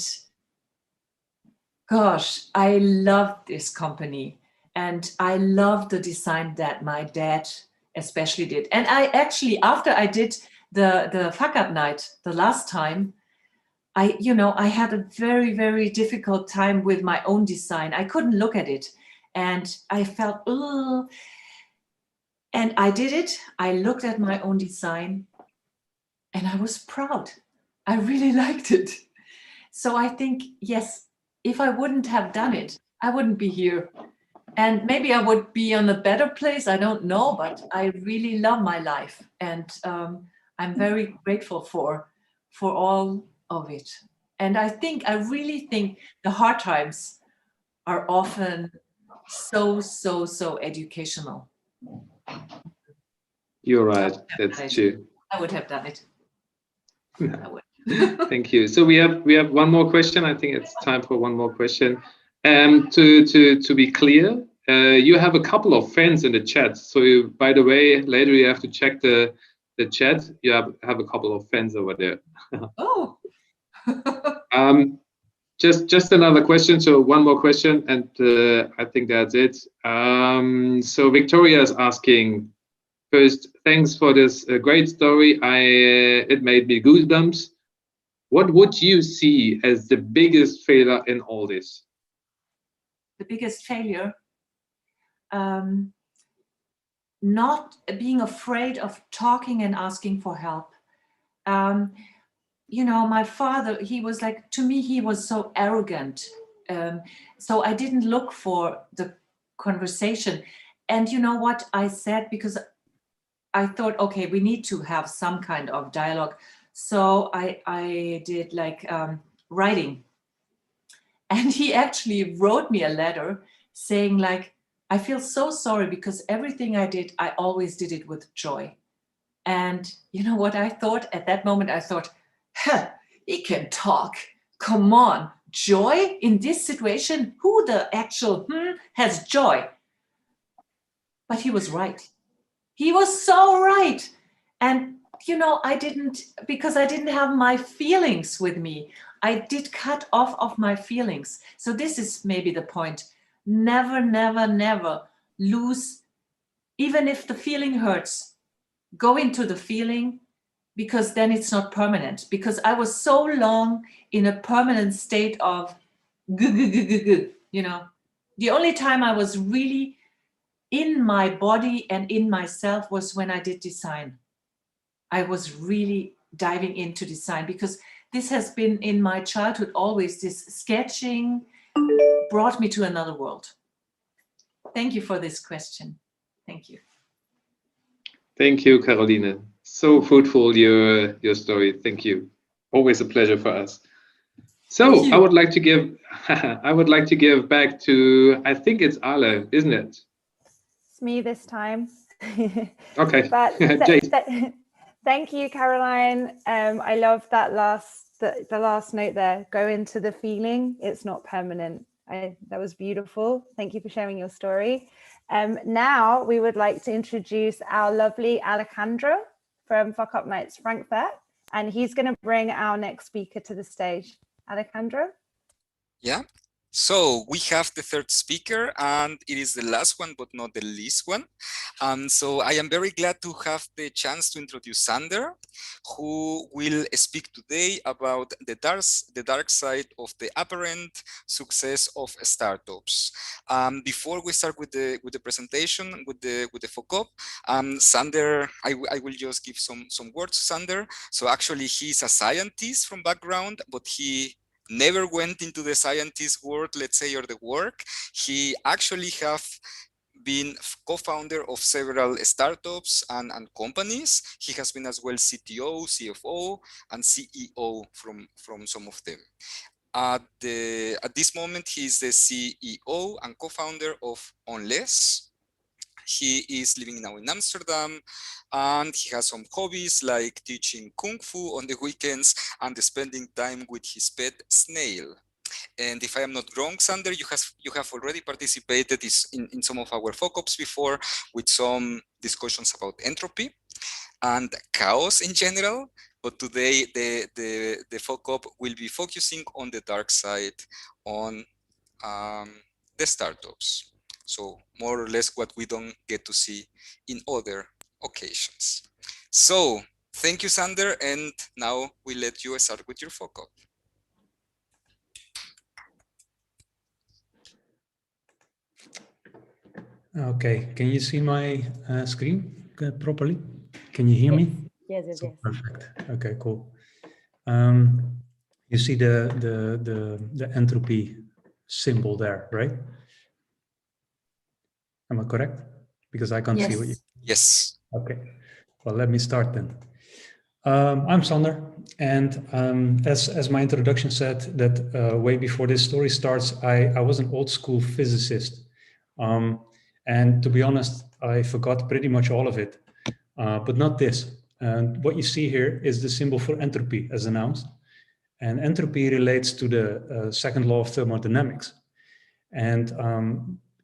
gosh, I love this company. And I love the design that my dad especially did. And I actually, after I did the Fuckup Night the last time, I had a very, very difficult time with my own design. I couldn't look at it. And I felt, ugh. And I did it. I looked at my own design and I was proud. I really liked it. So I think, yes, if I wouldn't have done it, I wouldn't be here. And maybe I would be on a better place. I don't know, but I really love my life. And I'm very grateful for all of it. And I really think the hard times are often so educational. You're right. That's true. I would have done it. I would. Thank you. So we have one more question. I think it's time for one more question. To be clear, you have a couple of friends in the chat. So by the way, later you have to check the chat. You have a couple of friends over there. Oh. Just another question. So one more question, and I think that's it. So Victoria is asking, first, thanks for this great story. It made me goosebumps. What would you see as the biggest failure in all this? The biggest failure? Not being afraid of talking and asking for help. My father, he was like, to me, he was so arrogant. So I didn't look for the conversation. And you know what I said? Because I thought, okay, we need to have some kind of dialogue. So I did like writing. And he actually wrote me a letter saying like, I feel so sorry because everything I did, I always did it with joy. And you know what I thought at that moment? I thought, he can talk. Come on, joy in this situation? Who the actual has joy? But he was right. He was so right. And I didn't have my feelings with me. I did cut off of my feelings. So this is maybe the point. Never, never, never lose, even if the feeling hurts, go into the feeling, because then it's not permanent. Because I was so long in a permanent state of The only time I was really in my body and in myself was when I did design. I was really diving into design because this has been in my childhood always. This sketching brought me to another world. Thank you for this question. Thank you. Thank you, Caroline. So fruitful, your story. Thank you. Always a pleasure for us. So I would like to give back to, I think it's Ale, isn't it? It's me this time. Okay. But Jade. thank you, Caroline. I love that the last note there. Go into the feeling. It's not permanent. That was beautiful. Thank you for sharing your story. Now we would like to introduce our lovely Alejandro from Fuckup Nights Frankfurt, and he's going to bring our next speaker to the stage. Alejandro? Yeah. So we have the third speaker, and it is the last one, but not the least one. So I am very glad to have the chance to introduce Sander, who will speak today about the dark side of the apparent success of startups. Before we start with the presentation with the Fuckup, Sander, I will just give some words to Sander. So actually, he's a scientist from background, but he never went into the scientist world, let's say, or the work. He actually have been co-founder of several startups and companies. He has been as well CTO, CFO, and CEO from some of them. At this moment, he is the CEO and co-founder of Onless. He is living now in Amsterdam, and he has some hobbies like teaching Kung Fu on the weekends and spending time with his pet snail. And if I am not wrong, Sander, you have already participated in some of our Fuckups before with some discussions about entropy and chaos in general. But today the Fuckup will be focusing on the dark side, on the startups. So more or less what we don't get to see in other occasions. So thank you, Sander, and now we let you start with your Fuckup. Okay, can you see my screen properly? Can you hear me? Yes. Perfect. Okay, cool. You see the entropy symbol there, right? Am I correct? Because I can't see what you. Yes. Okay. Well, let me start then. I'm Sander, and as my introduction said, that way before this story starts, I was an old school physicist. And to be honest, I forgot pretty much all of it, but not this. And what you see here is the symbol for entropy, as announced. And entropy relates to the second law of thermodynamics. And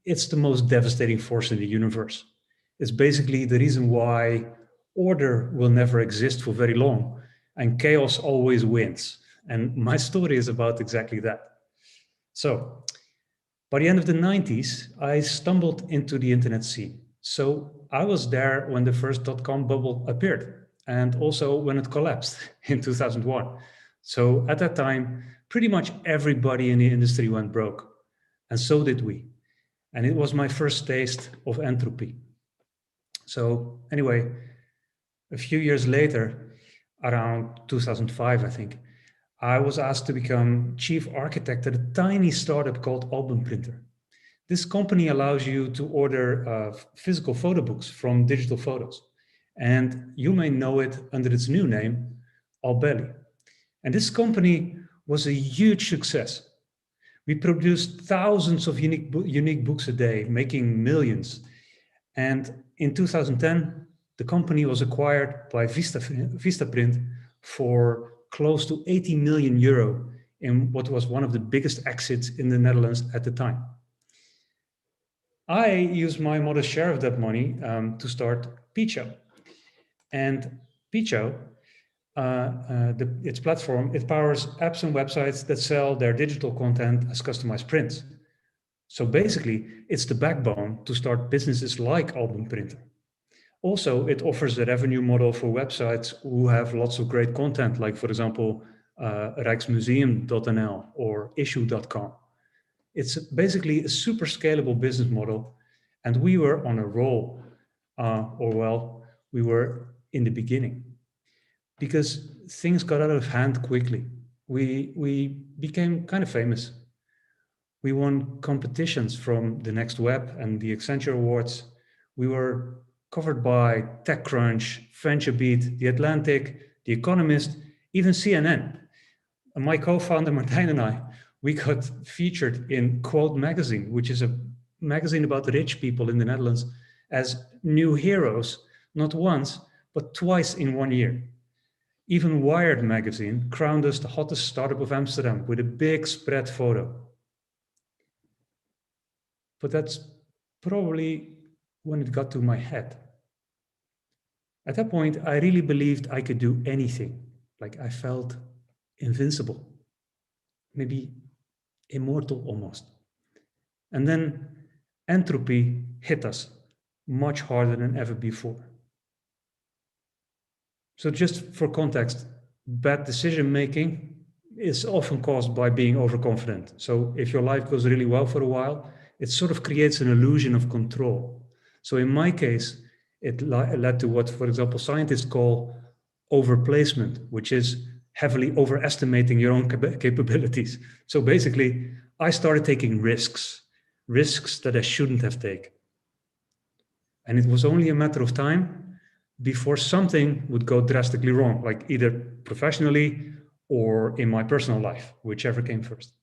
it's the most devastating force in the universe. It's basically the reason why order will never exist for very long and chaos always wins. And my story is about exactly that. So by the end of the 90s, I stumbled into the internet scene. So I was there when the first .com bubble appeared, and also when it collapsed in 2001. So at that time, pretty much everybody in the industry went broke, and so did we. And it was my first taste of entropy. So anyway, a few years later, around 2005, I think, I was asked to become chief architect at a tiny startup called Album Printer. This company allows you to order physical photo books from digital photos. And you may know it under its new name, Albelly. And this company was a huge success. We produced thousands of unique books a day, making millions. And in 2010, the company was acquired by Vistaprint for close to 80 million euro in what was one of the biggest exits in the Netherlands at the time. I used my modest share of that money to start Picho. And Picho, its platform, it powers apps and websites that sell their digital content as customized prints. So basically, it's the backbone to start businesses like Album Printer. Also, it offers a revenue model for websites who have lots of great content, like, for example, Rijksmuseum.nl or issue.com. It's basically a super scalable business model, and we were on a roll, we were in the beginning, because things got out of hand quickly. We became kind of famous. We won competitions from the Next Web and the Accenture Awards. We were covered by TechCrunch, VentureBeat, The Atlantic, The Economist, even CNN. And my co-founder Martijn and I, we got featured in Quote magazine, which is a magazine about rich people in the Netherlands. as new heroes, not once, but twice in 1 year. Even Wired magazine crowned us the hottest startup of Amsterdam with a big spread photo. But that's probably when it got to my head. At that point, I really believed I could do anything. Like I felt invincible, maybe immortal almost. And then entropy hit us much harder than ever before. So just for context, bad decision making is often caused by being overconfident. So if your life goes really well for a while, it sort of creates an illusion of control. So in my case, it led to what, for example, scientists call overplacement, which is heavily overestimating your own capabilities. So basically, I started taking risks that I shouldn't have taken. And it was only a matter of time before something would go drastically wrong, like either professionally or in my personal life, whichever came first.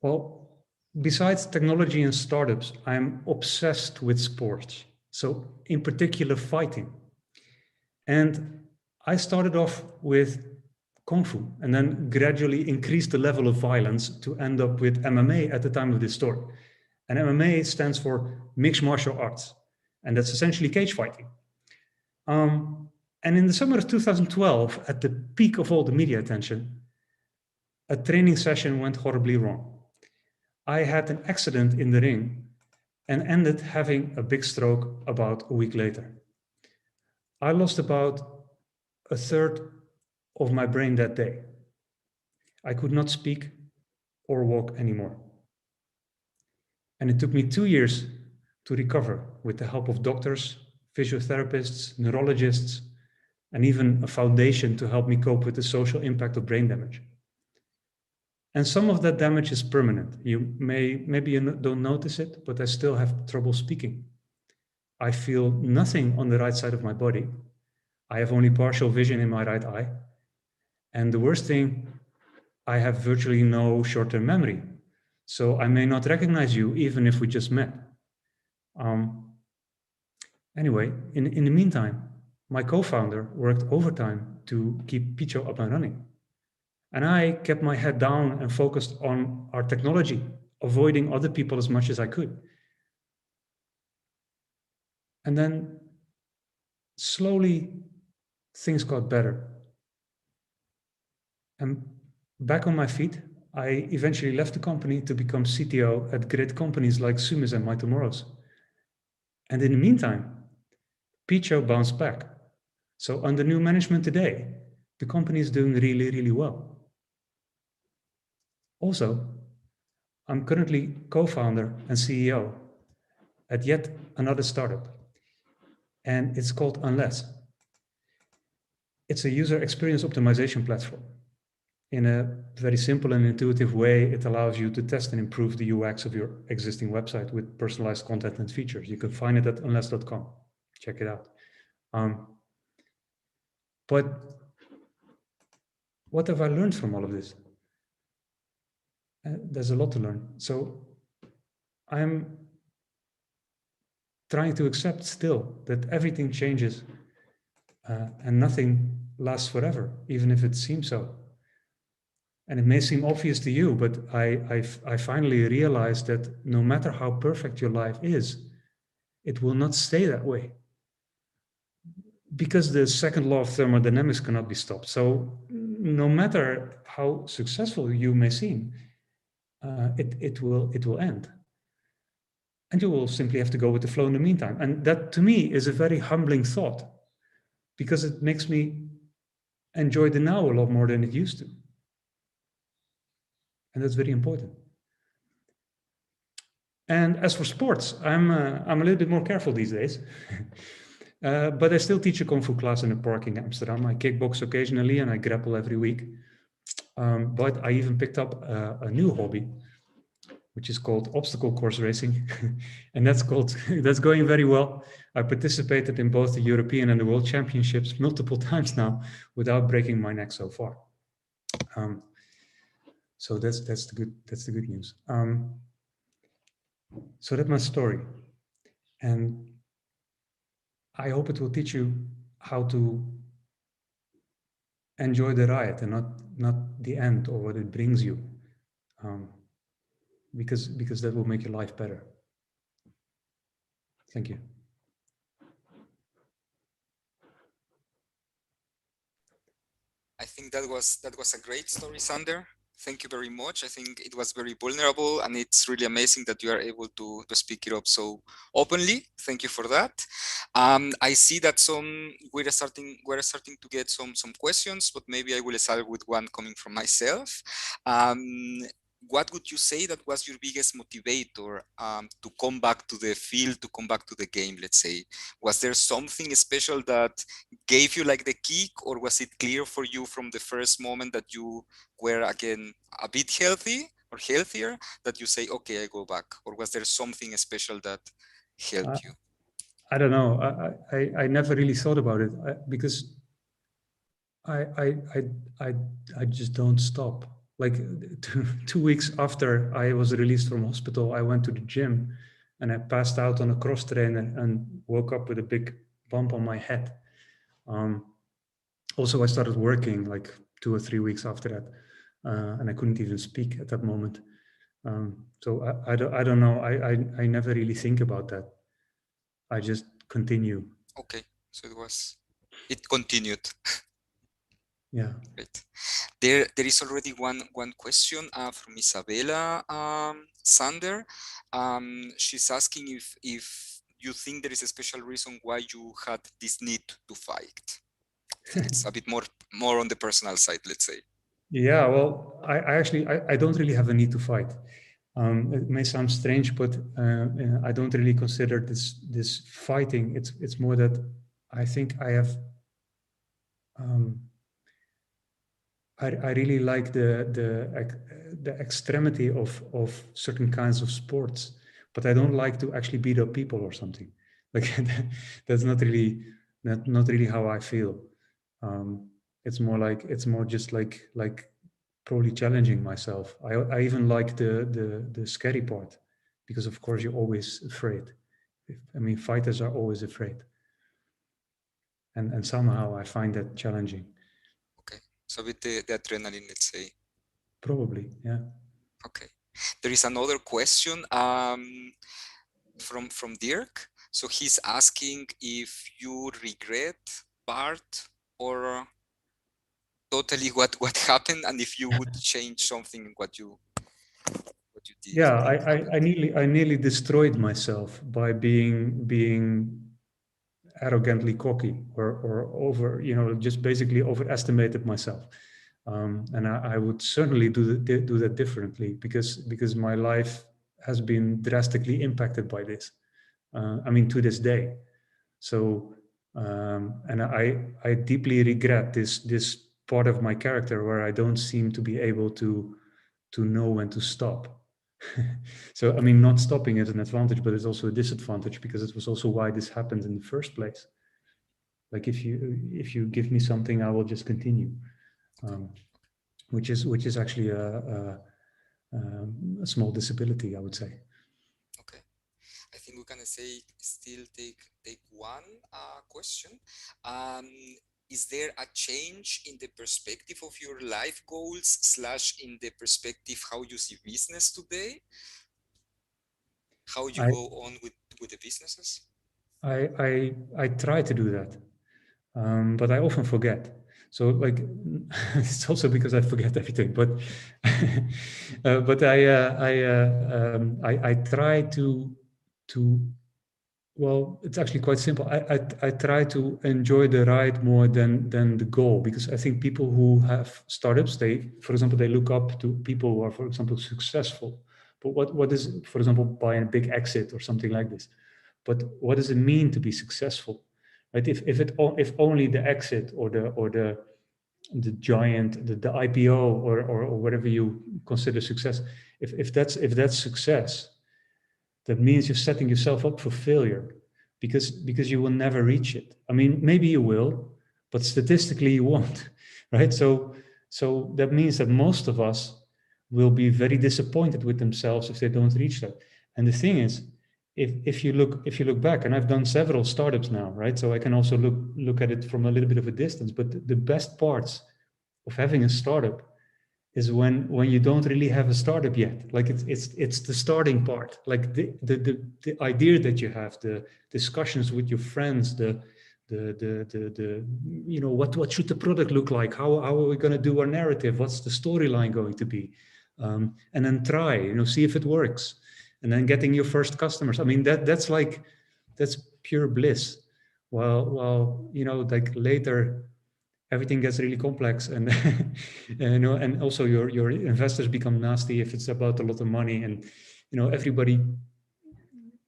Well, besides technology and startups, I'm obsessed with sports. So in particular, fighting. And I started off with Kung Fu and then gradually increased the level of violence to end up with MMA at the time of this story. And MMA stands for Mixed Martial Arts. And that's essentially cage fighting. And in the summer of 2012, at the peak of all the media attention, a training session went horribly wrong. I had an accident in the ring and ended having a big stroke about a week later. I lost about a third of my brain that day. I could not speak or walk anymore. And it took me 2 years to recover with the help of doctors, physiotherapists, neurologists, and even a foundation to help me cope with the social impact of brain damage. And some of that damage is permanent. Maybe you don't notice it, but I still have trouble speaking. I feel nothing on the right side of my body. I have only partial vision in my right eye. And the worst thing, I have virtually no short-term memory. So I may not recognize you even if we just met. Anyway, in the meantime, my co-founder worked overtime to keep Picho up and running. And I kept my head down and focused on our technology, avoiding other people as much as I could. And then slowly things got better. And back on my feet, I eventually left the company to become CTO at great companies like Sumis and My Tomorrows. And in the meantime, Picho bounced back. So under new management today, the company is doing really, really well. Also, I'm currently co-founder and CEO at yet another startup, and it's called Unless. It's a user experience optimization platform. In a very simple and intuitive way, it allows you to test and improve the UX of your existing website with personalized content and features. You can find it at unless.com. Check it out. But what have I learned from all of this? There's a lot to learn. So I'm trying to accept still that everything changes and nothing lasts forever, even if it seems so. And it may seem obvious to you, but I finally realized that no matter how perfect your life is, it will not stay that way. Because the second law of thermodynamics cannot be stopped. So no matter how successful you may seem, it will end. And you will simply have to go with the flow in the meantime. And that to me is a very humbling thought, because it makes me enjoy the now a lot more than it used to. And that's very important. And as for sports, I'm a little bit more careful these days. But I still teach a Kung Fu class in a park in Amsterdam. I kickbox occasionally and I grapple every week. But I even picked up a new hobby, which is called obstacle course racing. And that's going very well. I participated in both the European and the World Championships multiple times now without breaking my neck so far. So that's the good news. So that's my story. And I hope it will teach you how to enjoy the ride and not the end or what it brings you, because that will make your life better. Thank you. I think that was a great story, Sander. Thank you very much. I think it was very vulnerable, and it's really amazing that you are able to speak it up so openly. Thank you for that. I see that we're starting to get some questions, but maybe I will start with one coming from myself. What would you say that was your biggest motivator to come back to the field, to come back to the game, let's say? Was there something special that gave you like the kick, or was it clear for you from the first moment that you were again a bit healthy or healthier that you say, okay, I go back? Or was there something special that helped you? I don't know. I never really thought about it because I just don't stop. Like 2 weeks after I was released from hospital, I went to the gym and I passed out on a cross trainer and woke up with a big bump on my head. Also, I started working like 2 or 3 weeks after that, and I couldn't even speak at that moment. So I don't know. I never really think about that. I just continue. Okay, so it continued. Yeah. Great. There is already one question from Isabella Sander. She's asking if you think there is a special reason why you had this need to fight. I think it's a bit more on the personal side, let's say. Yeah, well, I actually don't really have a need to fight. It may sound strange, but I don't really consider this fighting. It's more that I think I have. I really like the extremity of certain kinds of sports, but I don't like to actually beat up people or something. Like that's not really how I feel. It's more just like probably challenging myself. I even like the scary part, because of course you're always afraid. I mean, fighters are always afraid, and somehow I find that challenging. Okay, so with the adrenaline, let's say. Probably, yeah. Okay, there is another question from Dirk. So he's asking if you regret part or totally what happened, and if you would change something what you did. Yeah, I nearly destroyed myself by being arrogantly cocky or over, just basically overestimated myself. And I would certainly do that differently, because my life has been drastically impacted by this. I mean, to this day. So, and I deeply regret this part of my character where I don't seem to be able to know when to stop. So, I mean, not stopping is an advantage, but it's also a disadvantage, because it was also why this happened in the first place. Like if you give me something, I will just continue, which is actually a small disability, I would say. Okay, I think we're gonna still take one question. Is there a change in the perspective of your life goals / in the perspective how you see business today? How you go on with the businesses? I try to do that, but I often forget. So like, it's also because I forget everything. But but I try to. Well, it's actually quite simple. I try to enjoy the ride more than the goal, because I think people who have startups, for example, they look up to people who are, for example, successful. But what is, for example, buying a big exit or something like this? But what does it mean to be successful? Right? If only the exit or the giant, the IPO or whatever you consider success, if that's success, that means you're setting yourself up for failure, because you will never reach it. I mean, maybe you will, but statistically you won't, right? So that means that most of us will be very disappointed with themselves if they don't reach that. And the thing is, if you look back, and I've done several startups now, right? So I can also look at it from a little bit of a distance. But the best parts of having a startup is when you don't really have a startup yet. Like it's the starting part, like the idea that you have, the discussions with your friends, the you know, what should the product look like, how are we going to do our narrative, what's the storyline going to be, and then try, you know, see if it works, and then getting your first customers. I mean, that's pure bliss. While you know, like later everything gets really complex, and you know, and also your investors become nasty if it's about a lot of money, and you know, everybody,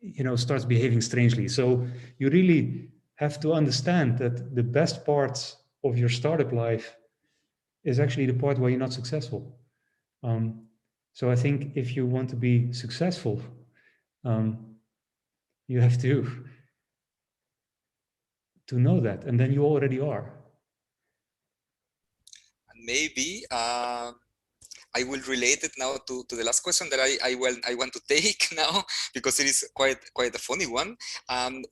you know, starts behaving strangely. So you really have to understand that the best parts of your startup life is actually the part where you're not successful. So I think if you want to be successful, you have to know that, and then you already are. Maybe I will relate it now to the last question that I want to take now, because it is quite a funny one.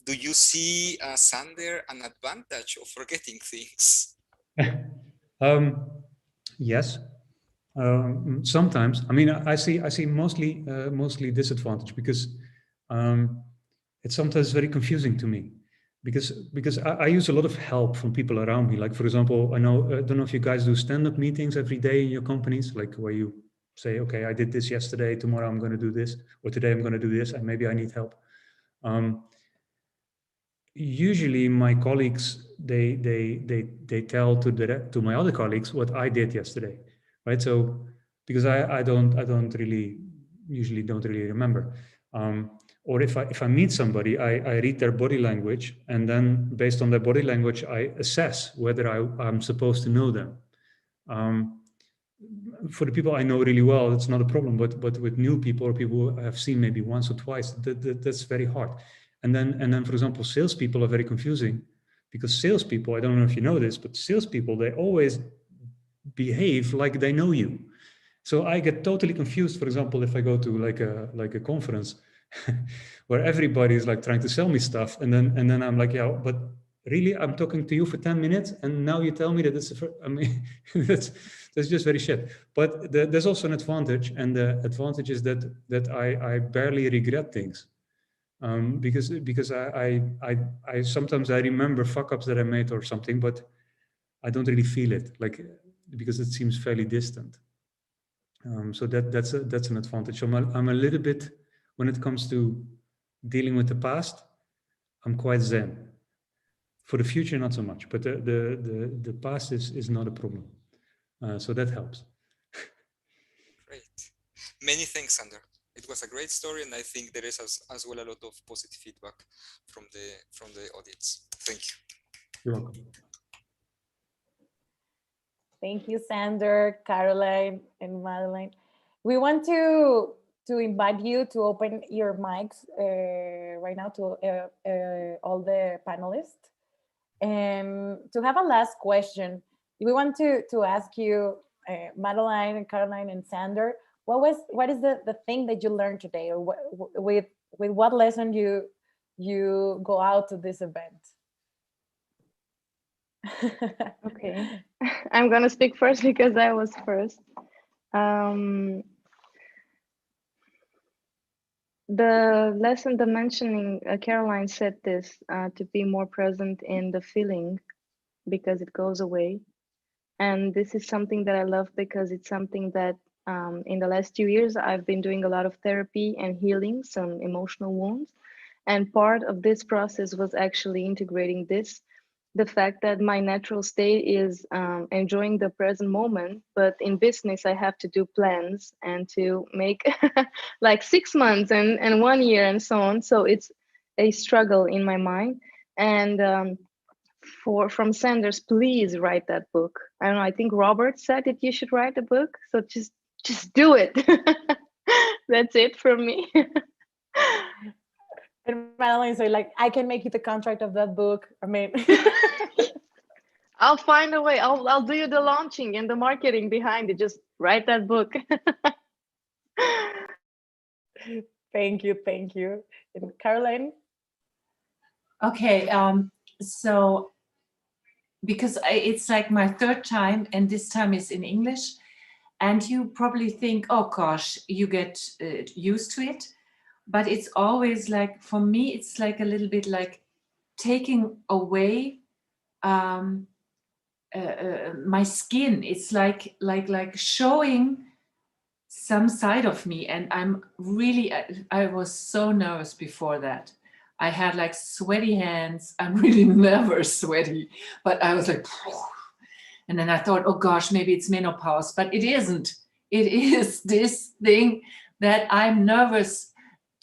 Do you see, Sander, an advantage of forgetting things? Yes. Sometimes. I mean, I see mostly disadvantage, because it's sometimes very confusing to me, because I use a lot of help from people around me. Like, for example, I don't know if you guys do stand-up meetings every day in your companies, like where you say, okay, I did this yesterday, tomorrow I'm going to do this, or today I'm going to do this, and maybe I need help. Usually my colleagues, they tell to my other colleagues what I did yesterday, right? So because I usually don't really remember. Or if I meet somebody, I read their body language, and then based on their body language, I assess whether I'm supposed to know them. For the people I know really well, it's not a problem, but with new people or people who I've seen maybe once or twice, that's very hard. And then, for example, salespeople are very confusing, because salespeople, I don't know if you know this, but salespeople, they always behave like they know you. So I get totally confused, for example, if I go to like a conference where everybody is like trying to sell me stuff, and then I'm like, yeah, but really, I'm talking to you for 10 minutes, and now you tell me that it's I mean, that's just very shit. But there's also an advantage, and the advantage is that I barely regret things. Because I sometimes I remember fuck ups that I made or something, but I don't really feel it, like, because it seems fairly distant. So that's an advantage. So I'm a little bit, when it comes to dealing with the past, I'm quite zen. For the future, not so much, but the past is not a problem. So that helps. Great. Many thanks, Sander. It was a great story, and I think there is as well a lot of positive feedback from the audience. Thank you. You're welcome. Thank you, Sander, Caroline, and Madeline. We want to invite you to open your mics right now to all the panelists. And to have a last question, we want to ask you, Madeline and Caroline and Sander, what is the thing that you learned today, or with what lesson you go out to this event? Okay, I'm gonna speak first because I was first. The lesson, the mentioning, Caroline said this, to be more present in the feeling, because it goes away. And this is something that I love, because it's something that in the last 2 years, I've been doing a lot of therapy and healing some emotional wounds. And part of this process was actually integrating this, the fact that my natural state is enjoying the present moment, but in business I have to do plans and to make like 6 months and 1 year and so on. So it's a struggle in my mind. And from Sanders, please write that book. I don't know, I think Robert said that you should write a book, so just do it. That's it from me. And Madeline said, like, I can make you the contract of that book. I mean, I'll find a way. I'll do you the launching and the marketing behind it. Just write that book. Thank you. And Caroline? Okay, so because it's like my third time, and this time is in English, and you probably think, oh gosh, you get used to it, but it's always like, for me, it's like a little bit like taking away my skin. It's like showing some side of me, and I'm really, I was so nervous before that. I had like sweaty hands. I'm really never sweaty, but I was like, and then I thought, oh gosh, maybe it's menopause, but it isn't. It is this thing that I'm nervous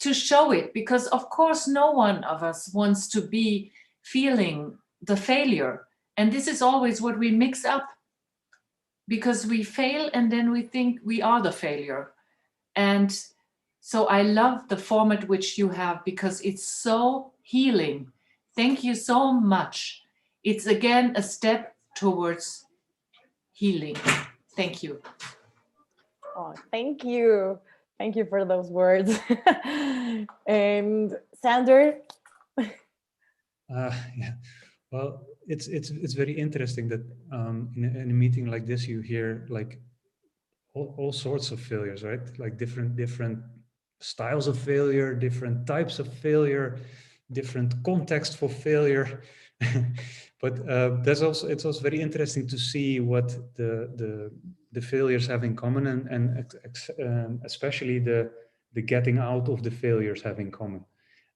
to show it, because of course no one of us wants to be feeling the failure. And this is always what we mix up, because we fail and then we think we are the failure. And so I love the format which you have, because it's so healing. Thank you so much. It's again a step towards healing. Thank you. Oh, thank you. Thank you for those words. And Sander? Yeah. Well, it's very interesting that in a meeting like this, you hear like all sorts of failures, right? Like different styles of failure, different types of failure, different context for failure. But it's also very interesting to see what the failures have in common, and especially the getting out of the failures have in common.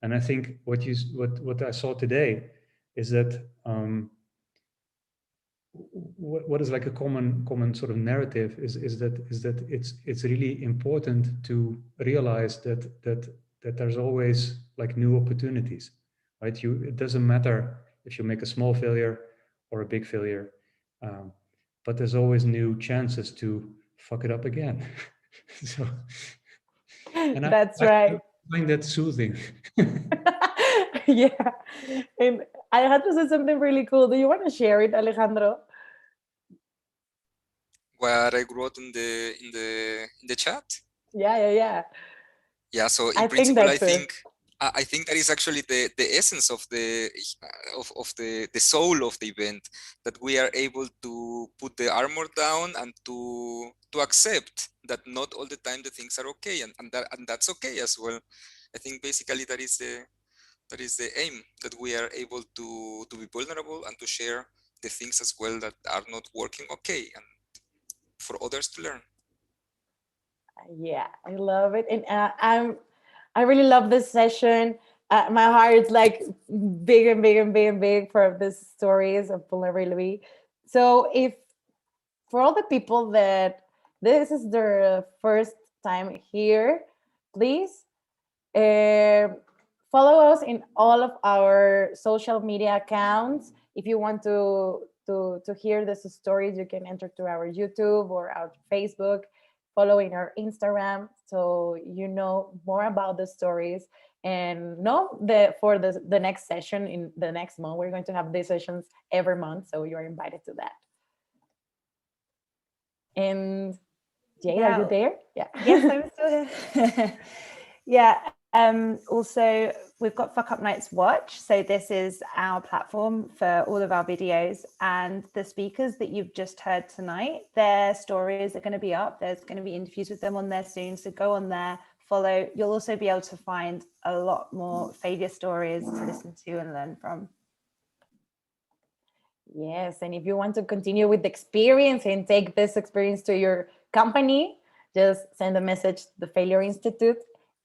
And I think what I saw today is that what is like a common sort of narrative is that it's really important to realize that there's always like new opportunities, right? It doesn't matter if you make a small failure or a big failure, but there's always new chances to fuck it up again. So, and That's right. I find that soothing. Yeah. And I had to say something really cool. Do you want to share it, Alejandro? What I wrote in the chat. Yeah. Yeah. So in I think principle, that's it. I think that is actually the essence of the soul of the event, that we are able to put the armor down and to accept that not all the time the things are okay, and that's okay as well. I think basically that is the aim, that we are able to be vulnerable and to share the things as well that are not working okay, and for others to learn. Yeah, I love it, and I really love this session. My heart is like big and big and big and big for these stories of vulnerability. So if for all the people that this is their first time here, please follow us in all of our social media accounts. If you want to hear these stories, you can enter to our YouTube or our Facebook, following our Instagram, so you know more about the stories. And know that for the next session in the next month, we're going to have these sessions every month, so you're invited to that. And Jay, are you there? Yeah. Yes, I'm still here. Yeah. Also, we've got Fuckup Nights Watch. So this is our platform for all of our videos, and the speakers that you've just heard tonight, their stories are going to be up. There's going to be interviews with them on there soon. So go on there, follow. You'll also be able to find a lot more failure stories to listen to and learn from. Yes, and if you want to continue with the experience and take this experience to your company, just send a message to the Failure Institute,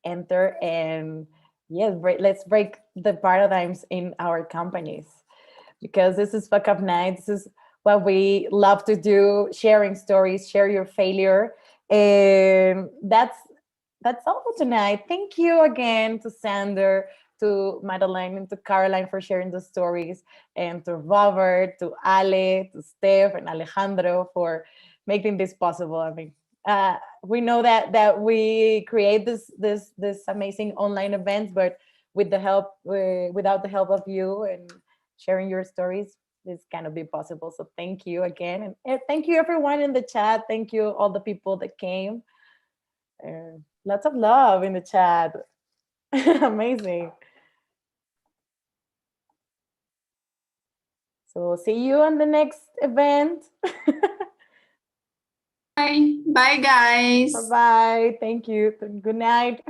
enter, and yes, let's break the paradigms in our companies, because this is Fuckup Nights. This is what we love to do, sharing stories, share your failure. And that's all for tonight. Thank you again to Sander, to Madeleine, and to Caroline for sharing the stories, and to Robert, to Ale, to Steph, and Alejandro for making this possible. I mean, we know that we create this amazing online events, but with the help, without the help of you and sharing your stories, this cannot be possible. So thank you again, and thank you everyone in the chat. Thank you all the people that came. Lots of love in the chat. Amazing. So see you on the next event. Bye. Bye, guys. Bye-bye. Thank you. Good night.